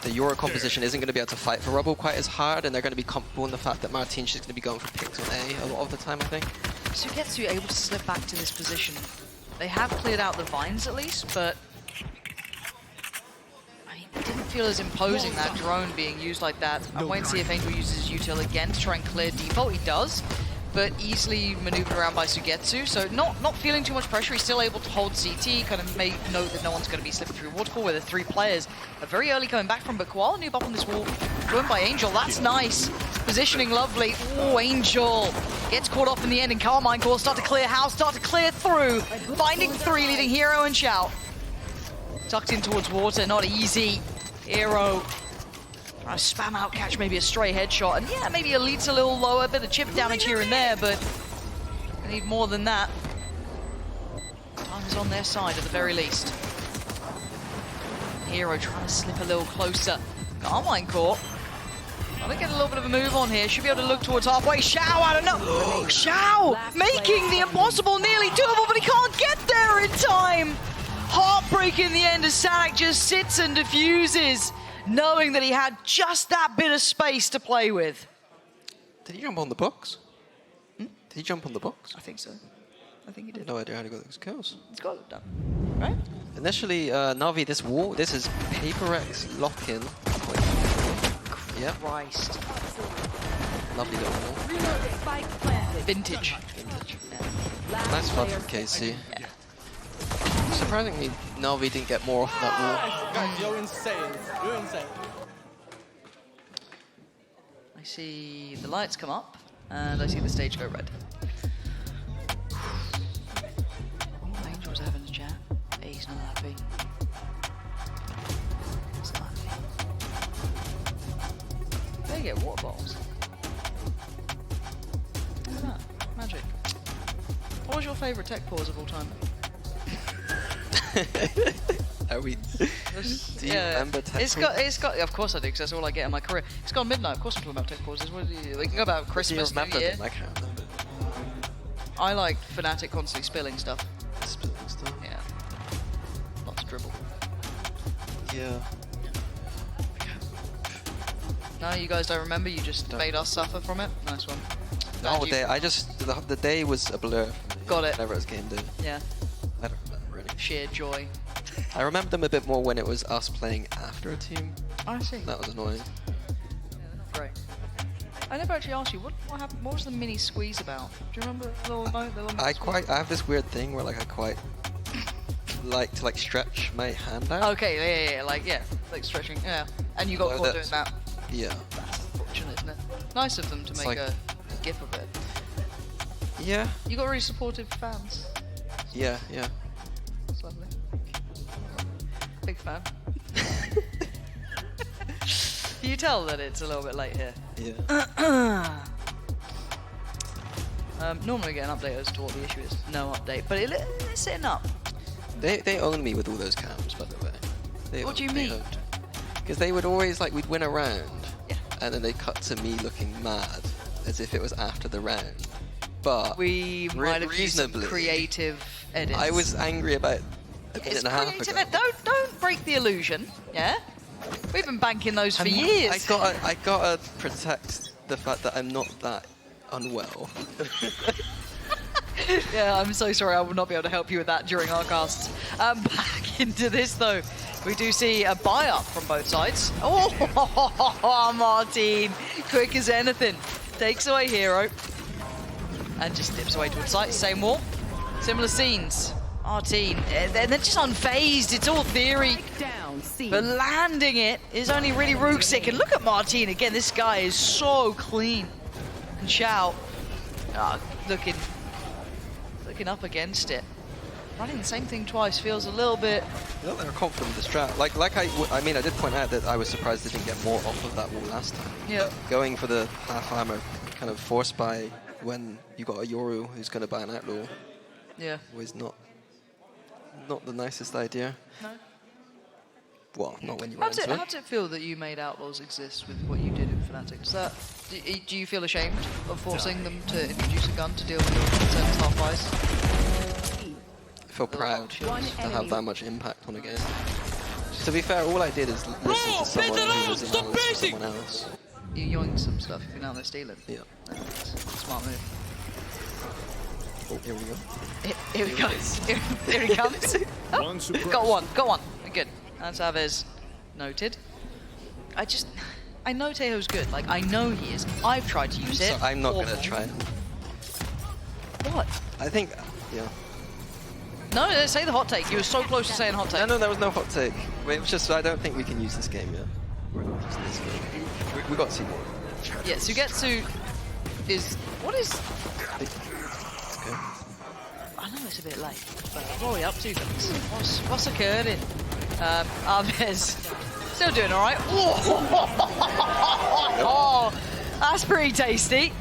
the Euro composition isn't going to be able to fight for Rubble quite as hard, and they're going to be comfortable in the fact that Martin's just going to be going for picks on A a lot of the time, I think. Sugetsu able to slip back to this position. They have cleared out the vines at least, but it didn't feel as imposing, that drone being used like that. I'm waiting to see if Angel uses his util again to try and clear default. He does, but easily maneuvered around by Sugetsu. So not feeling too much pressure. He's still able to hold CT, kind of make note that no one's going to be slipping through waterfall, where the 3 players are very early coming back from. But Koala Noob up on this wall, joined by Angel. That's nice. Positioning lovely. Oh, Angel gets caught off in the end, and Carmine Core start to clear house, start to clear through. Finding 3, leading Hero and Shout. Tucked in towards water, not easy. Hero trying to spam out, catch maybe a stray headshot, and yeah, maybe Elite's a little lower, a bit of chip damage here and there, but they need more than that. Time is on their side at the very least. Hero trying to slip a little closer. Carmine Core. Trying to get a little bit of a move on here. Should be able to look towards halfway. Xiao, I don't know. Xiao making the impossible, nearly doable, but he can't get there in time. Heartbreak in the end as Sadak just sits and diffuses. knowing that he had just that bit of space to play with. Did he jump on the box? Did he jump on the box? I think so. I think he did. No idea how to got those kills. He's got it done, right? Initially, Navi, this wall, this is Paper X lock-in. Yeah, Christ. lovely little wall. Vintage. Nice fun from KC. Surprisingly, Navi didn't get more off that wall. Guys, you're insane. You're insane. I see the lights come up, and I see the stage go red. Angel's having a chat. He's not happy. He's not happy. They get water bottles. Look at that. Magic. What was your favourite tech pause of all time? Are we? Do you remember tech It's got. Of course I do, because that's all I get in my career. It's gone midnight. Of course I'm talking about tech pauses. What do you? We can go about Do you Christmas, New remember Year. them? I can't remember. I like Fnatic constantly spilling stuff. Spilling stuff. Yeah. Lots of dribble. Yeah. No, you guys don't remember. You just made us suffer from it. Nice one. Oh, And you- day. I just the day was a blur. For me. Got it. Whenever it was game day. Yeah. I don't remember really. Sheer joy. I remember them a bit more when it was us playing after a team. I see. That was annoying. Yeah, they're not great. I never actually asked you what happened. What was the mini squeeze about? Do you remember the little note? The little I squeeze? have this weird thing where like I quite like to like stretch my hand out. Okay, yeah, like stretching, yeah. And you got Well, caught doing that's- that. Yeah. That's unfortunate, isn't it? Nice of them to make like- a gif of it. Yeah. You got really supportive fans. Yeah. It's lovely. Big fan. You tell that it's a little bit late here. Yeah. Normally we get an update as to what the issue is. No update, but it's sitting up. They own me with all those cams, by the way. What do you mean? Because they would always like we'd win a round, Yeah. and then they cut to me looking mad, as if it was after the round. But We might have used some reasonably, creative edits. I was angry about a minute It's and a half creative. ago. Don't break the illusion. Yeah. We've been banking those for years. I gotta protect the fact that I'm not that unwell. Yeah, I'm so sorry. I will not be able to help you with that during our casts. Back into this though, we do see a buy up from both sides. Oh, Martin, quick as anything, takes away Hero and just dips away towards site. Same wall, similar scenes. Martin, they're just unfazed. It's all theory. Down, C. But landing it is only really Rooksick. And look at Martin again. This guy is so clean. And Shout, looking up against it. Running the same thing twice feels a little bit. Well, they're confident with the strat. I mean, I did point out that I was surprised they didn't get more off of that wall last time. Yeah. Going for the half armor kind of force buy when you got a Yoru who's going to buy an outlaw Yeah. was not the nicest idea. No. Well, not when you How went does into it feel that you made Outlaws exist with what you did in Fnatic? Does that, do you feel ashamed of forcing them to introduce a gun to deal with your concerns half-wise? I feel proud to One have enemy. that much impact on a game. To be fair, all I did is listen to someone who was in analysis for someone else. You yoink some stuff if you're out there stealing. Yeah. That's a smart move. Oh, here we go. Here he goes. Here he comes. Oh, One surprise. got one. Good. That's Aves noted. I know Tejo's good. Like, I know he is. I've tried to use So it. I'm not Awful. going to try it. What? I think, yeah. No, say the hot take. You were so close to saying hot take. No, there was no hot take. It was just, I don't think we can use this game yet. We're not using this game. We got to see more. Yeah, Sugetsu is... What is... Okay. I know it's a bit late, but what are we up to, guys? What's occurring? Aves still doing all right. Oh, that's pretty tasty.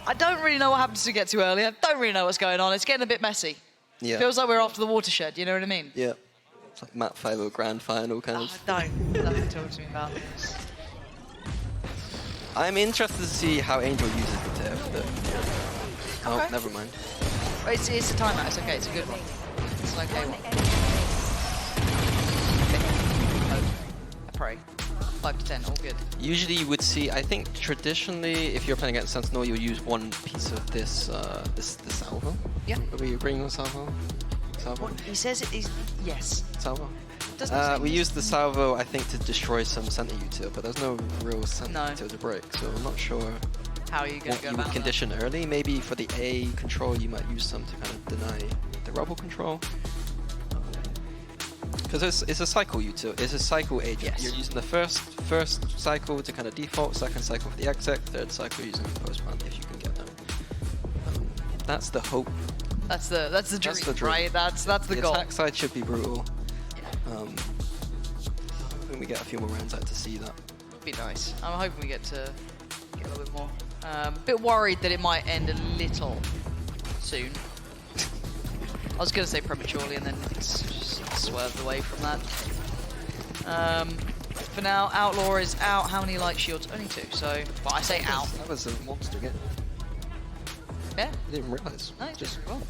I don't really know what happened to Sugetsu earlier. Don't really know what's going on. It's getting a bit messy. Yeah. Feels like we're after the watershed, you know what I mean? Yeah. It's like Map 5 or Grand Final kind of. Don't talk to me about this. I'm interested to see how Angel uses the TF, but... Oh, Okay. never mind. It's a timeout, it's okay, it's a good one. It's an okay one. Okay. I pray. 5 to 10, all good. Usually you would see, I think traditionally, if you're playing against Sentinel, you'll use one piece of this, this salvo. Yeah. Are you agreeing on salvo? Salvo? What, he says it is, yes. Salvo? Doesn't it say We yes? use the salvo, I think, to destroy some center util, but there's no real center No. util to break, so I'm not sure How are you going what to go you would about that? condition early. Maybe for the A control, you might use some to kind of deny the rubble control. Because it's a cycle util, it's a cycle agent. Yes. You're using the first cycle to kind of default, second cycle for the exec, third cycle using the post-plant if you can get them. That's the hope. That's the dream, That's the dream. right? That's the goal. Attack side should be brutal. I think we get a few more rounds out to see that. Be nice. I'm hoping we get a little bit more. Bit worried that it might end a little soon. I was going to say prematurely, and then it's just swerved away from that. For now, Outlaw is out. How many light shields? Only 2. So, well, I say out. That was a monster game. Yeah. I didn't realize. No, just well.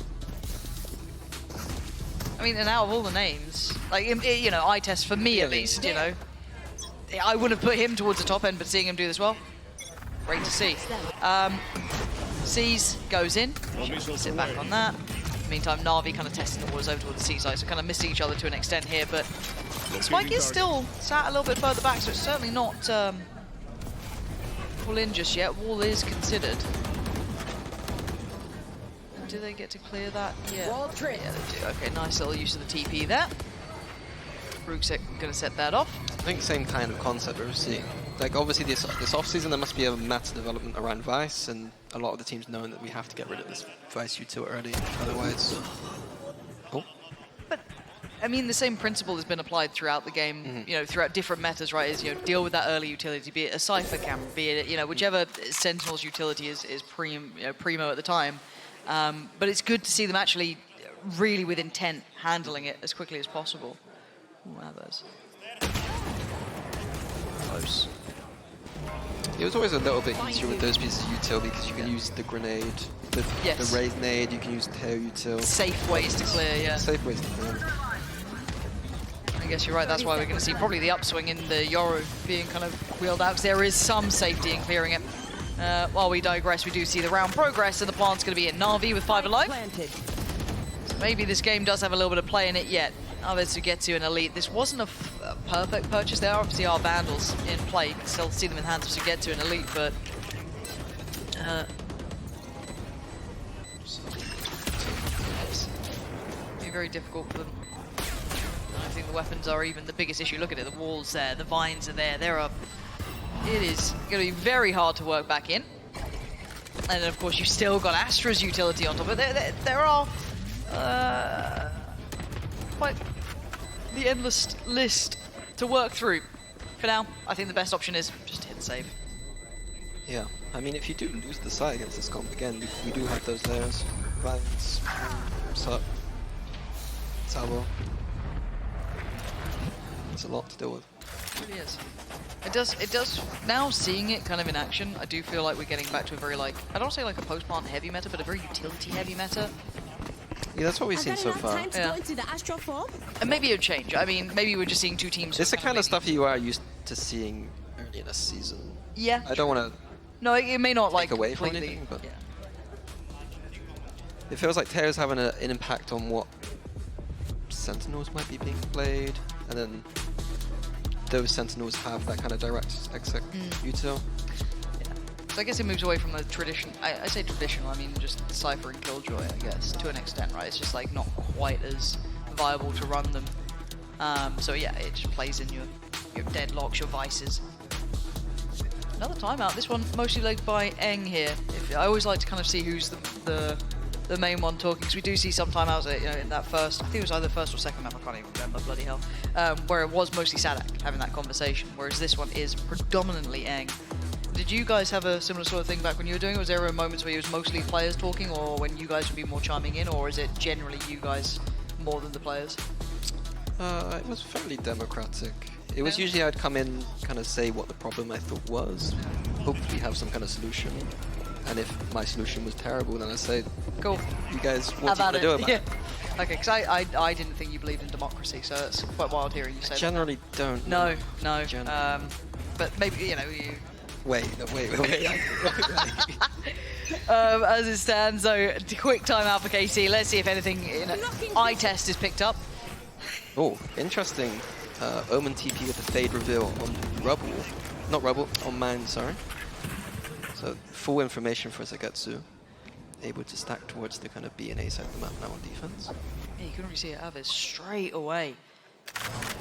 I mean, and out of all the names, like you know, eye test for me at least, you know, I would have put him towards the top end, but seeing him do this well, great to see. Seas goes in, sit back on that. Meantime, Navi kind of testing the waters over towards the seaside, so kind of missing each other to an extent here, but Spike is still sat a little bit further back, so it's certainly not full in just yet. Wall is considered. Do they get to clear that? Yeah. Yeah, they do. Okay, nice little use of the TP there. Ruksek going to set that off. I think same kind of concept we're seeing. Like obviously this off-season there must be a meta development around Vice, and a lot of the teams knowing that we have to get rid of this Vice util early, otherwise... Oh. But, I mean, the same principle has been applied throughout the game, you know, throughout different metas, right? Is, you know, deal with that early utility, be it a Cypher camera, be it, you know, whichever Sentinel's utility is primo at the time. But it's good to see them actually really with intent handling it as quickly as possible. Wow, that's close. It was always a little bit easier with those pieces of util because you can use the grenade, the raise nade, you can use the hair util. Safe ways to clear, yeah. Safe ways to clear. I guess you're right, that's why we're going to see probably the upswing in the Yoru being kind of wheeled out, because there is some safety in clearing it. While we digress, we do see the round progress, and the plant's going to be at NAVI with 5 alive. So maybe this game does have a little bit of play in it yet. Others to get to an elite. This wasn't a perfect purchase. There obviously are Vandals in play. You can still see them in hands to get to an elite, but it's be very difficult for them. I don't think the weapons are even the biggest issue. Look at it, the walls there, the vines are there. It is going to be very hard to work back in. And then, of course, you've still got Astra's utility on top of it. There are quite the endless list to work through. For now, I think the best option is just hit save. Yeah, I mean, if you do lose the side against this comp again, we do have those layers. Vines, Sup, Salvo. It's a lot to deal with. It really is. It does, now seeing it kind of in action, I do feel like we're getting back to a very, like, I don't want to say like a post-plant heavy meta, but a very utility heavy meta. Yeah, that's what we've seen so far. Yeah. And maybe it'll change. I mean, maybe we're just seeing 2 teams. It's the kind of stuff you are used to seeing early in a season. Yeah. I don't want to No, it may not like away from completely. anything, but Yeah. it feels like Terra's having an impact on what Sentinels might be being played, and then those Sentinels have that kind of direct exec util. So I guess it moves away from the tradition. I say traditional, I mean just Cypher and Killjoy, I guess, to an extent, right? It's just like not quite as viable to run them. So yeah, it just plays in your deadlocks, your vices. Another timeout. This one mostly led by Eng here. I always like to kind of see who's the main one talking, because we do see some timeouts, you know, in that first, I think it was either first or second map, I can't even remember, bloody hell, where it was mostly Sadak having that conversation, whereas this one is predominantly Eng. Did you guys have a similar sort of thing back when you were doing it? Was there moments where it was mostly players talking, or when you guys would be more chiming in, or is it generally you guys more than the players? It was fairly democratic. It was usually I'd come in, kind of say what the problem I thought was, hopefully have some kind of solution, And if my solution was terrible, then I'd say, Cool. you guys, what are you going to do about it? Okay, because I didn't think you believed in democracy, so it's quite wild hearing you say Generally don't. that. No. Generally. But maybe, you know, you... Wait. As it stands, though, quick timeout for KC. Let's see if anything, eye test is picked up. Oh, interesting. Omen TP with the fade reveal on Rubble. Not Rubble, on Mine, sorry. So, full information for Zagetsu. Able to stack towards the kind of B and A side of the map now on defense. Yeah, you couldn't really see it Avis straight away.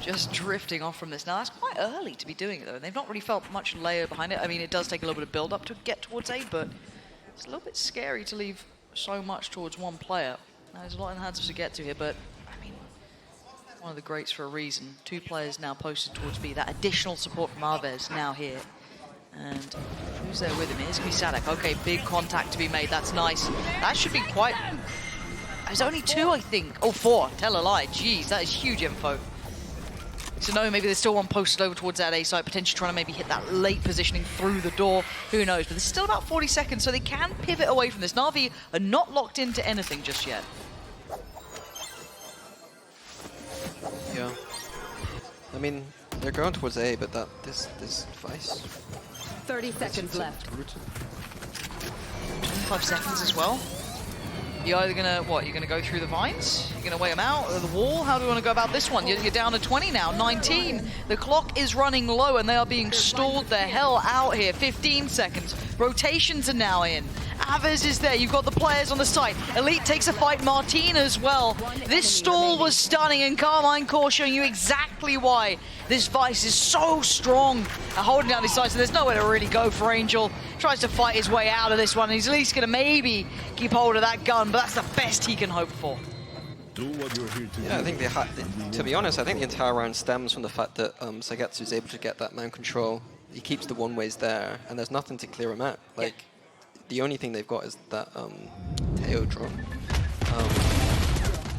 Just drifting off from this. Now, that's quite early to be doing it, though. They've not really felt much layer behind it. I mean, it does take a little bit of build-up to get towards A, but it's a little bit scary to leave so much towards one player. Now, there's a lot in the hands of Zagetsu here, but, I mean, one of the greats for a reason. 2 players now posted towards B. That additional support from Aves now here. And who's there with him? It's going to be Sadak. Okay, big contact to be made. That's nice. That should be quite... There's only 2, I think. Oh, 4. Tell a lie. Jeez, that is huge info. So no, maybe there's still one posted over towards that A side, potentially trying to maybe hit that late positioning through the door. Who knows? But there's still about 40 seconds, so they can pivot away from this. NAVI are not locked into anything just yet. Yeah. I mean, they're going towards A, but this Vice... 30 seconds left. Brutal. 25 seconds as well. You're either gonna, you're gonna go through the vines? You're gonna weigh them out, or the wall? How do you want to go about this one? You're down to 20 now, 19. The clock is running low and they are being stalled the hell out here. 15 seconds. Rotations are now in. Aves is there, you've got the players on the site. Elite takes a fight, Martin as well. This stall was stunning, and Carmine Core showing you exactly why this Vice is so strong at holding down his sides, so there's nowhere to really go for Angel. Tries to fight his way out of this one, and he's at least gonna maybe keep hold of that gun, but that's the best he can hope for. Do what you're here to Yeah, I think to be honest, I think the entire round stems from the fact that Zagetsu is able to get that man control. He keeps the one-ways there, and there's nothing to clear him out. Like, the only thing they've got is that Teo drop.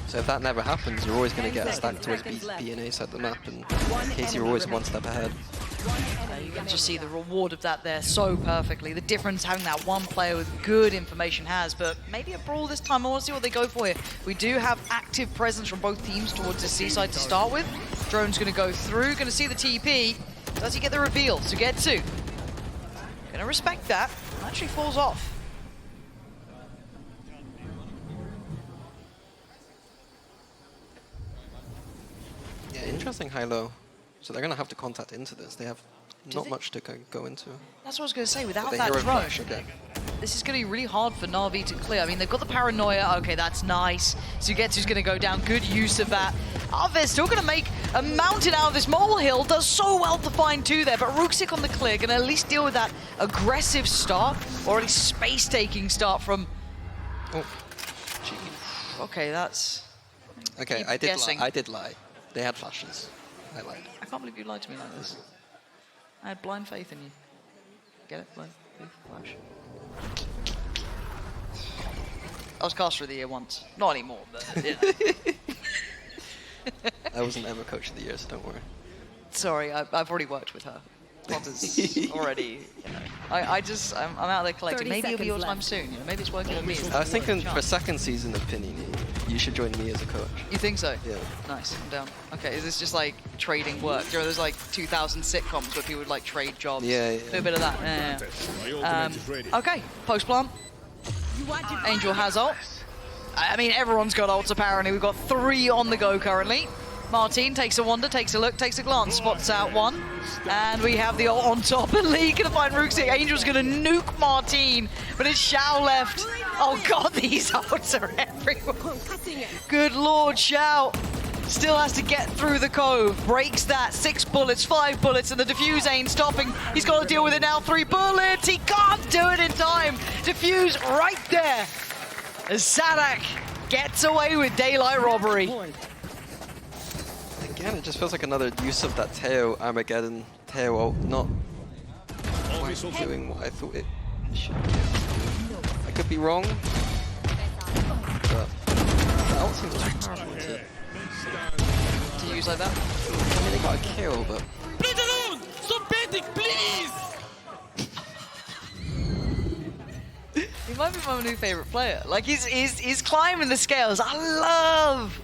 So if that never happens, you're always going to get stacked towards B and A side of the map, and KC are always one step ahead. You can just see the reward of that there so perfectly. The difference having that one player with good information has, but maybe a brawl this time. I want to see what they go for here. We do have active presence from both teams towards the C side to start with. Drone's going to go through, going to see the TP. Does he get the reveal? Sugetsu. Going to respect that. Actually falls off. Yeah, interesting high-low. So they're going to have to contact into this. They have not much to go into. That's what I was going to say. Without They that hero drone, flash again. this is going to be really hard for NAVI to clear. I mean, they've got the paranoia. Okay, that's nice. Sugetsu's going to go down. Good use of that. They're still going to make a mountain out of this molehill. Does so well to find 2 there, but Ruxic on the clear going to at least deal with that aggressive start, or at least space-taking start from... Oh. Okay, that's... Okay, Keep I guessing. did lie. They had flashes. I lied. I can't believe you lied to me like this. I had blind faith in you. Get it? Blind faith, flash. I was caster of the year once. Not anymore, but you know. I wasn't Emma Coach of the Year, so don't worry. Sorry, I've already worked with her. Potter's already, you know. I'm out there collecting. 30 Maybe it'll be your seconds time left. soon. You know, maybe it's working on me. I was thinking for second season of Panini, you should join me as a coach. You think so? Yeah. Nice, I'm down. Okay, is this just like trading work? Do you know there's like 2000 sitcoms where people would like trade jobs? Yeah. Do a bit of that. Yeah. My ultimate is ready. Okay, post plant. Angel has ult. I mean, everyone's got ults apparently. We've got 3 on the go currently. Martin takes a wander, takes a look, takes a glance, spots out 1. And we have the ult on top. And Lee gonna find Ruxic. Angel's gonna nuke Martin, but it's Xiao left. Oh god, these ults are everywhere. Good lord, Xiao still has to get through the cove. Breaks that. 6 bullets, 5 bullets, and the defuse ain't stopping. He's got to deal with it now. 3 bullets. He can't do it in time. Defuse right there. As Sadak gets away with daylight robbery. Again, it just feels like another use of that Teo Armageddon Teo ult, not quite doing what I thought it should do. I could be wrong, but that ult seems too powerful To use like that? I mean, they got a kill, but... Please alone! Stop betting, please! might be my new favorite player. Like he's climbing the scales. I love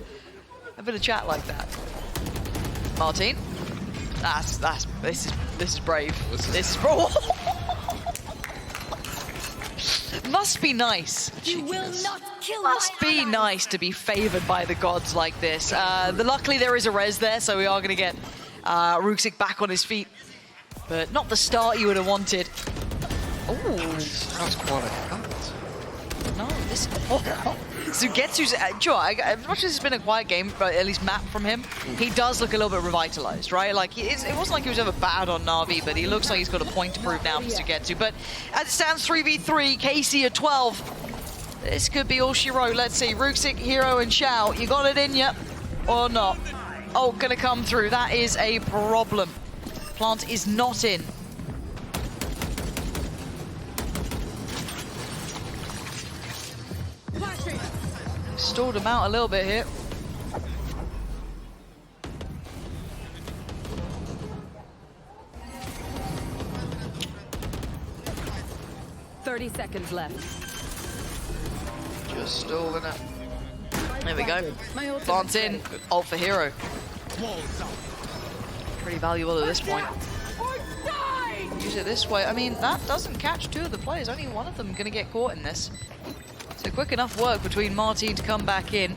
a bit of chat like that. Martin, this is brave. This is Must be nice. You will not kill Must be nice to be favored by the gods like this. Luckily there is a res there, so we are going to get Ruxic back on his feet, but not the start you would have wanted. Oh, that was quite a cut. No, this. Sugetsu's. As much as it's been a quiet game, but at least map from him, he does look a little bit revitalized, right? Like it wasn't like he was ever bad on Navi, but he looks like he's got a point to prove now for Sugetsu. But as it stands, 3v3, KC at 12. This could be all she wrote. Let's see, Ruxic, Hero, and Xiao. You got it in ya, or not? Oh, gonna come through. That is a problem. Plant is not in. Stalled him out a little bit here. "30 seconds left." Just stalling it. There we go. Plants in. Ult for Hero. Pretty valuable at this point. Use it this way. I mean, that doesn't catch two of the players. Only one of them going to get caught in this. So quick enough work between Martin to come back in.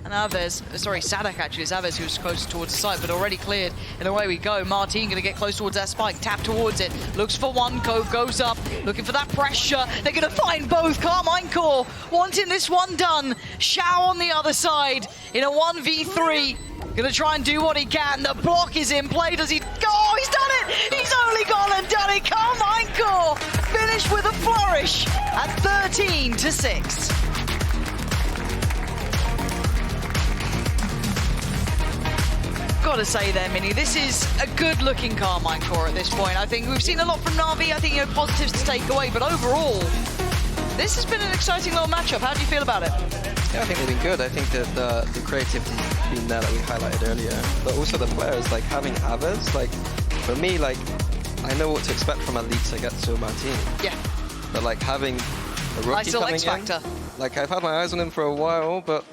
And Sadak actually, it's Aves who's close towards the site, but already cleared. And away we go. Martin going to get close towards that spike, tap towards it, looks for one, goes up, looking for that pressure. They're going to find both. Carmine Core wanting this one done. Xiao on the other side in a 1v3. Going to try and do what he can. The block is in play. Does he? Oh, he's done it! He's only gone and done it. Carmine Core finished with a flourish at 13-6. Gotta say there, Mini, this is a good-looking Carmine Core at this point. I think we've seen a lot from Navi. I think, positives to take away, but overall, this has been an exciting little matchup. How do you feel about it? Yeah, I think they've been good. I think that the creativity's been there that we highlighted earlier, but also the players, like having Aves, like for me, like I know what to expect from a lead Sugetsu Martin. Yeah. But like having a rookie nice little coming X-Factor. in, like I've had my eyes on him for a while, but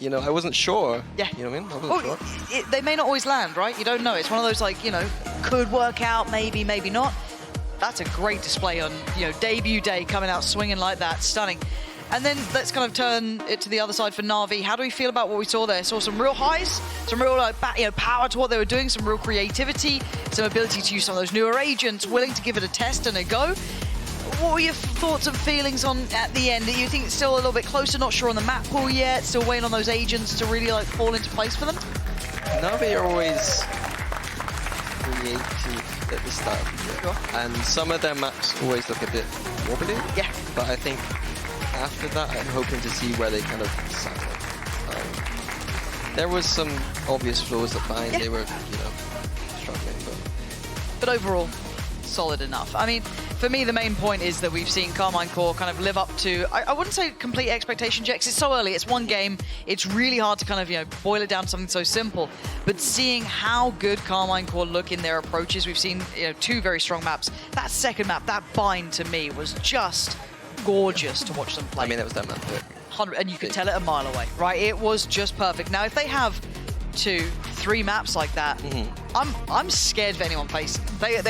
I wasn't sure. Yeah. You know what I mean? I wasn't sure. They may not always land, right? You don't know. It's one of those, like, could work out, maybe, maybe not. That's a great display on, debut day, coming out swinging like that. Stunning. And then let's kind of turn it to the other side for Navi. How do we feel about what we saw there? Saw some real highs, some real power to what they were doing, some real creativity, some ability to use some of those newer agents, willing to give it a test and a go. What were your thoughts and feelings on at the end? Do you think it's still a little bit closer, not sure on the map pool yet, still waiting on those agents to really fall into place for them? Navi are always creative at the start of the year. Sure. And some of their maps always look a bit wobbly. Yeah. But I think after that, I'm hoping to see where they kind of settle. There was some obvious flaws that behind they were, struggling. But overall, solid enough. I mean, for me, the main point is that we've seen Carmine Core kind of live up to, I wouldn't say complete expectation checks. It's so early. It's one game. It's really hard to kind of, boil it down to something so simple. But seeing how good Carmine Core look in their approaches, we've seen, two very strong maps. That second map, that bind to me was just gorgeous to watch them play. I mean, it was that map. And you could tell it a mile away, right? It was just perfect. Now, if they have 2, 3 maps like that, I'm scared of anyone facing them.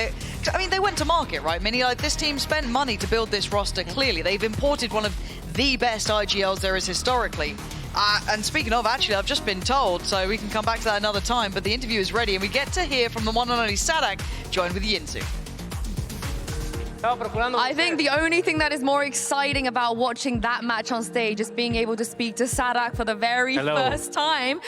They went to market, right? This team spent money to build this roster. Clearly, they've imported one of the best IGLs there is historically. And speaking of, actually, I've just been told, so we can come back to that another time, but the interview is ready, and we get to hear from the one and only Sadak, joined with Yinzu. I think the only thing that is more exciting about watching that match on stage is being able to speak to Sadak for the very first time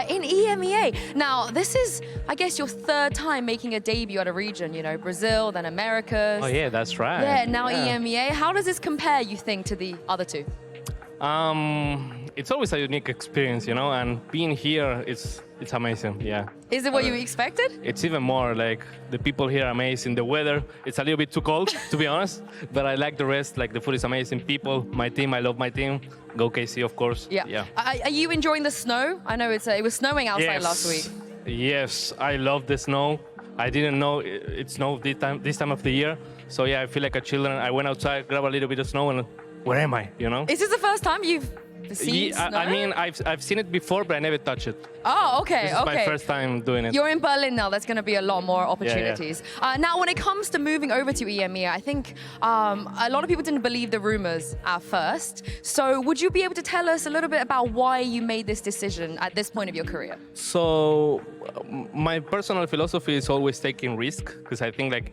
in EMEA. Now, this is, I guess, your 3rd time making a debut at a region, Brazil, then Americas. Oh, yeah, that's right. Yeah, now EMEA. How does this compare, you think, to the other 2? It's always a unique experience, and being here, it's amazing, yeah. Is it what you expected? It's even more, like, the people here are amazing. The weather, it's a little bit too cold, to be honest, but I like the rest. Like, the food is amazing. People, my team, I love my team. Go KC, of course. Yeah. Are you enjoying the snow? I know it was snowing outside last week. Yes, I love the snow. I didn't know it snowed this time of the year. So, yeah, I feel like a children. I went outside, grabbed a little bit of snow, and where am I? You know? Is this the first time you've seen snow? I mean, I've seen it before, but I never touched it. Oh, okay, This is my first time doing it. You're in Berlin now. There's going to be a lot more opportunities. Now, when it comes to moving over to EMEA, I think a lot of people didn't believe the rumors at first. So would you be able to tell us a little bit about why you made this decision at this point of your career? So my personal philosophy is always taking risk, because I think like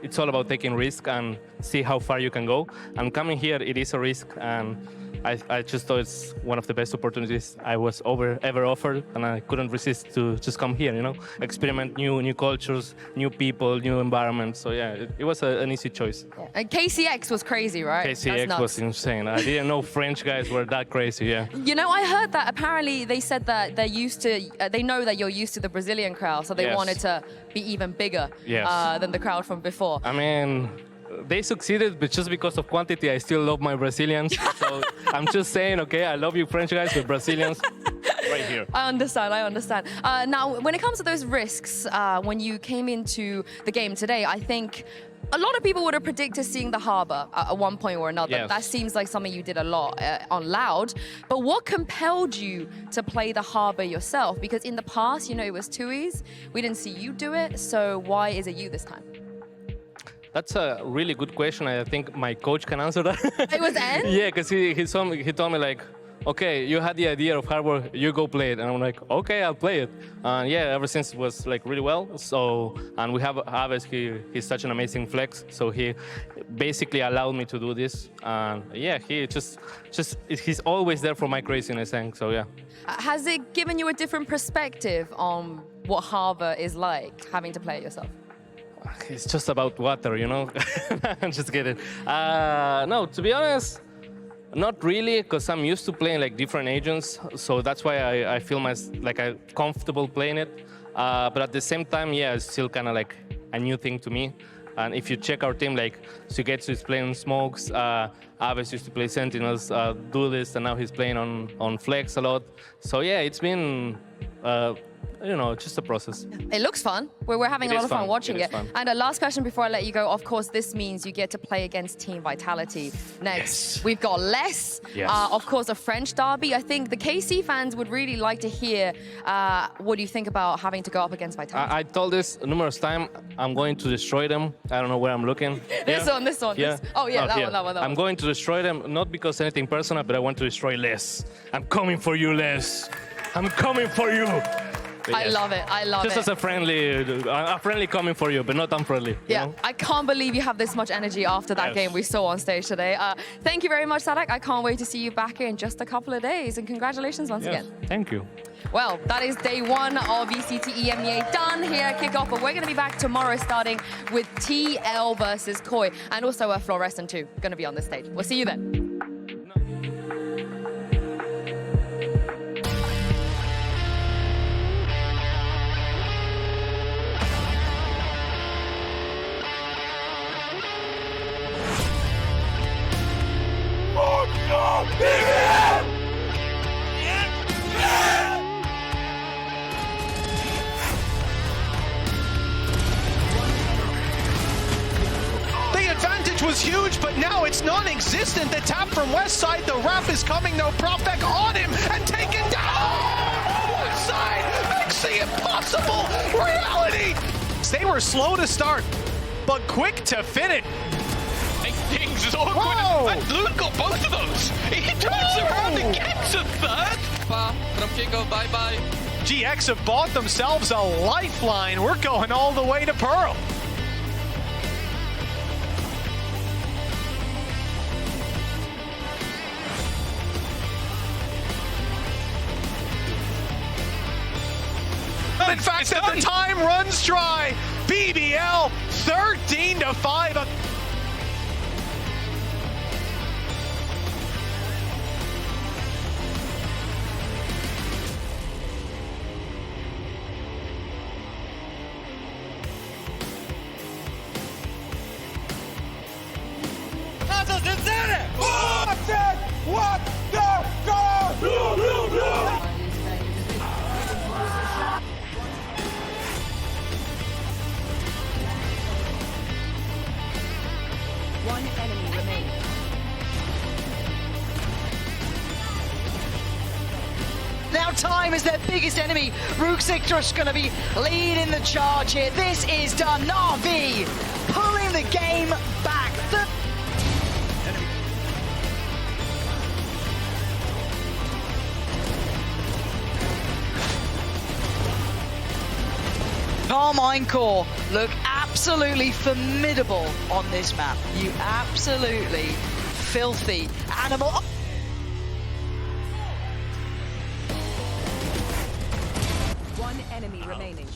it's all about taking risk and see how far you can go. And coming here, it is a risk, and I just thought it's one of the best opportunities I was ever offered, and I couldn't resist to just come here, you know, experiment new cultures, new people, new environments. So yeah, it was an easy choice. Yeah. And KCX was crazy, right? KCX was insane. I didn't know French guys were that crazy. Yeah. You know, I heard that apparently they said that they're used to, they know that you're used to the Brazilian crowd, so they wanted to be even bigger than the crowd from before. I mean, they succeeded, but just because of quantity, I still love my Brazilians. So I'm just saying, okay, I love you French guys, but Brazilians, right here. I understand. Now, when it comes to those risks, when you came into the game today, I think a lot of people would have predicted seeing the Harbor at one point or another. Yes. That seems like something you did a lot on Loud. But what compelled you to play the Harbor yourself? Because in the past, you know, it was Tui's. We didn't see you do it. So why is it you this time? That's a really good question. I think my coach can answer that. It was N? Yeah, because he told me like, okay, you had the idea of Harbor, you go play it. And I'm like, okay, I'll play it. And yeah, ever since it was like really well. So, and we have Aves, he's such an amazing flex. So he basically allowed me to do this. And yeah, he's always there for my craziness. And so yeah. Has it given you a different perspective on what Harbor is like, having to play it yourself? It's just about water, you know? I'm just kidding. No, to be honest, not really, because I'm used to playing like different agents. So that's why I feel like I'm comfortable playing it. But at the same time, yeah, it's still kind of like a new thing to me. And if you check our team, like Sugetsu is playing Smokes, Aves used to play Sentinels, Duelist, and now he's playing on Flex a lot. So yeah, it's been you know, just a process. It looks fun. We're having a lot of fun watching it. And a last question before I let you go. Of course, this means you get to play against Team Vitality next. We've got Les. Of course, a French derby. I think the KC fans would really like to hear what do you think about having to go up against Vitality. I told this numerous times. I'm going to destroy them. I don't know where I'm looking. This one. Yeah. Oh, yeah, that one. I'm going to destroy them, not because anything personal, but I want to destroy Les. I'm coming for you, Les. I'm coming for you. I love it. Just as a friendly coming for you, but not unfriendly. Yeah, you know? I can't believe you have this much energy after that game we saw on stage today. Thank you very much, Sadak. I can't wait to see you back here in just a couple of days. And congratulations once again. Thank you. Well, that is day one of VCT EMEA done here at Kickoff. But we're going to be back tomorrow starting with TL versus Koi. And also Fluorescent too, going to be on the stage. We'll see you then. The advantage was huge, but now it's non-existent. The tap from West side, the wrap is coming, no Propek on him and taken down. West side makes the impossible reality. They were slow to start, but quick to finish. Things awkward. Whoa! And Loon got both of those. He turns around and gets a third. From Kickoff, bye-bye. GX have bought themselves a lifeline. We're going all the way to Pearl. In fact, that the time runs dry. BBL 13-5. What the go? time as their biggest enemy. Rooksik just going to be leading the charge here. This is done. NAVI pulling the game back. Carmine Core look absolutely formidable on this map. You absolutely filthy animal. One enemy remaining.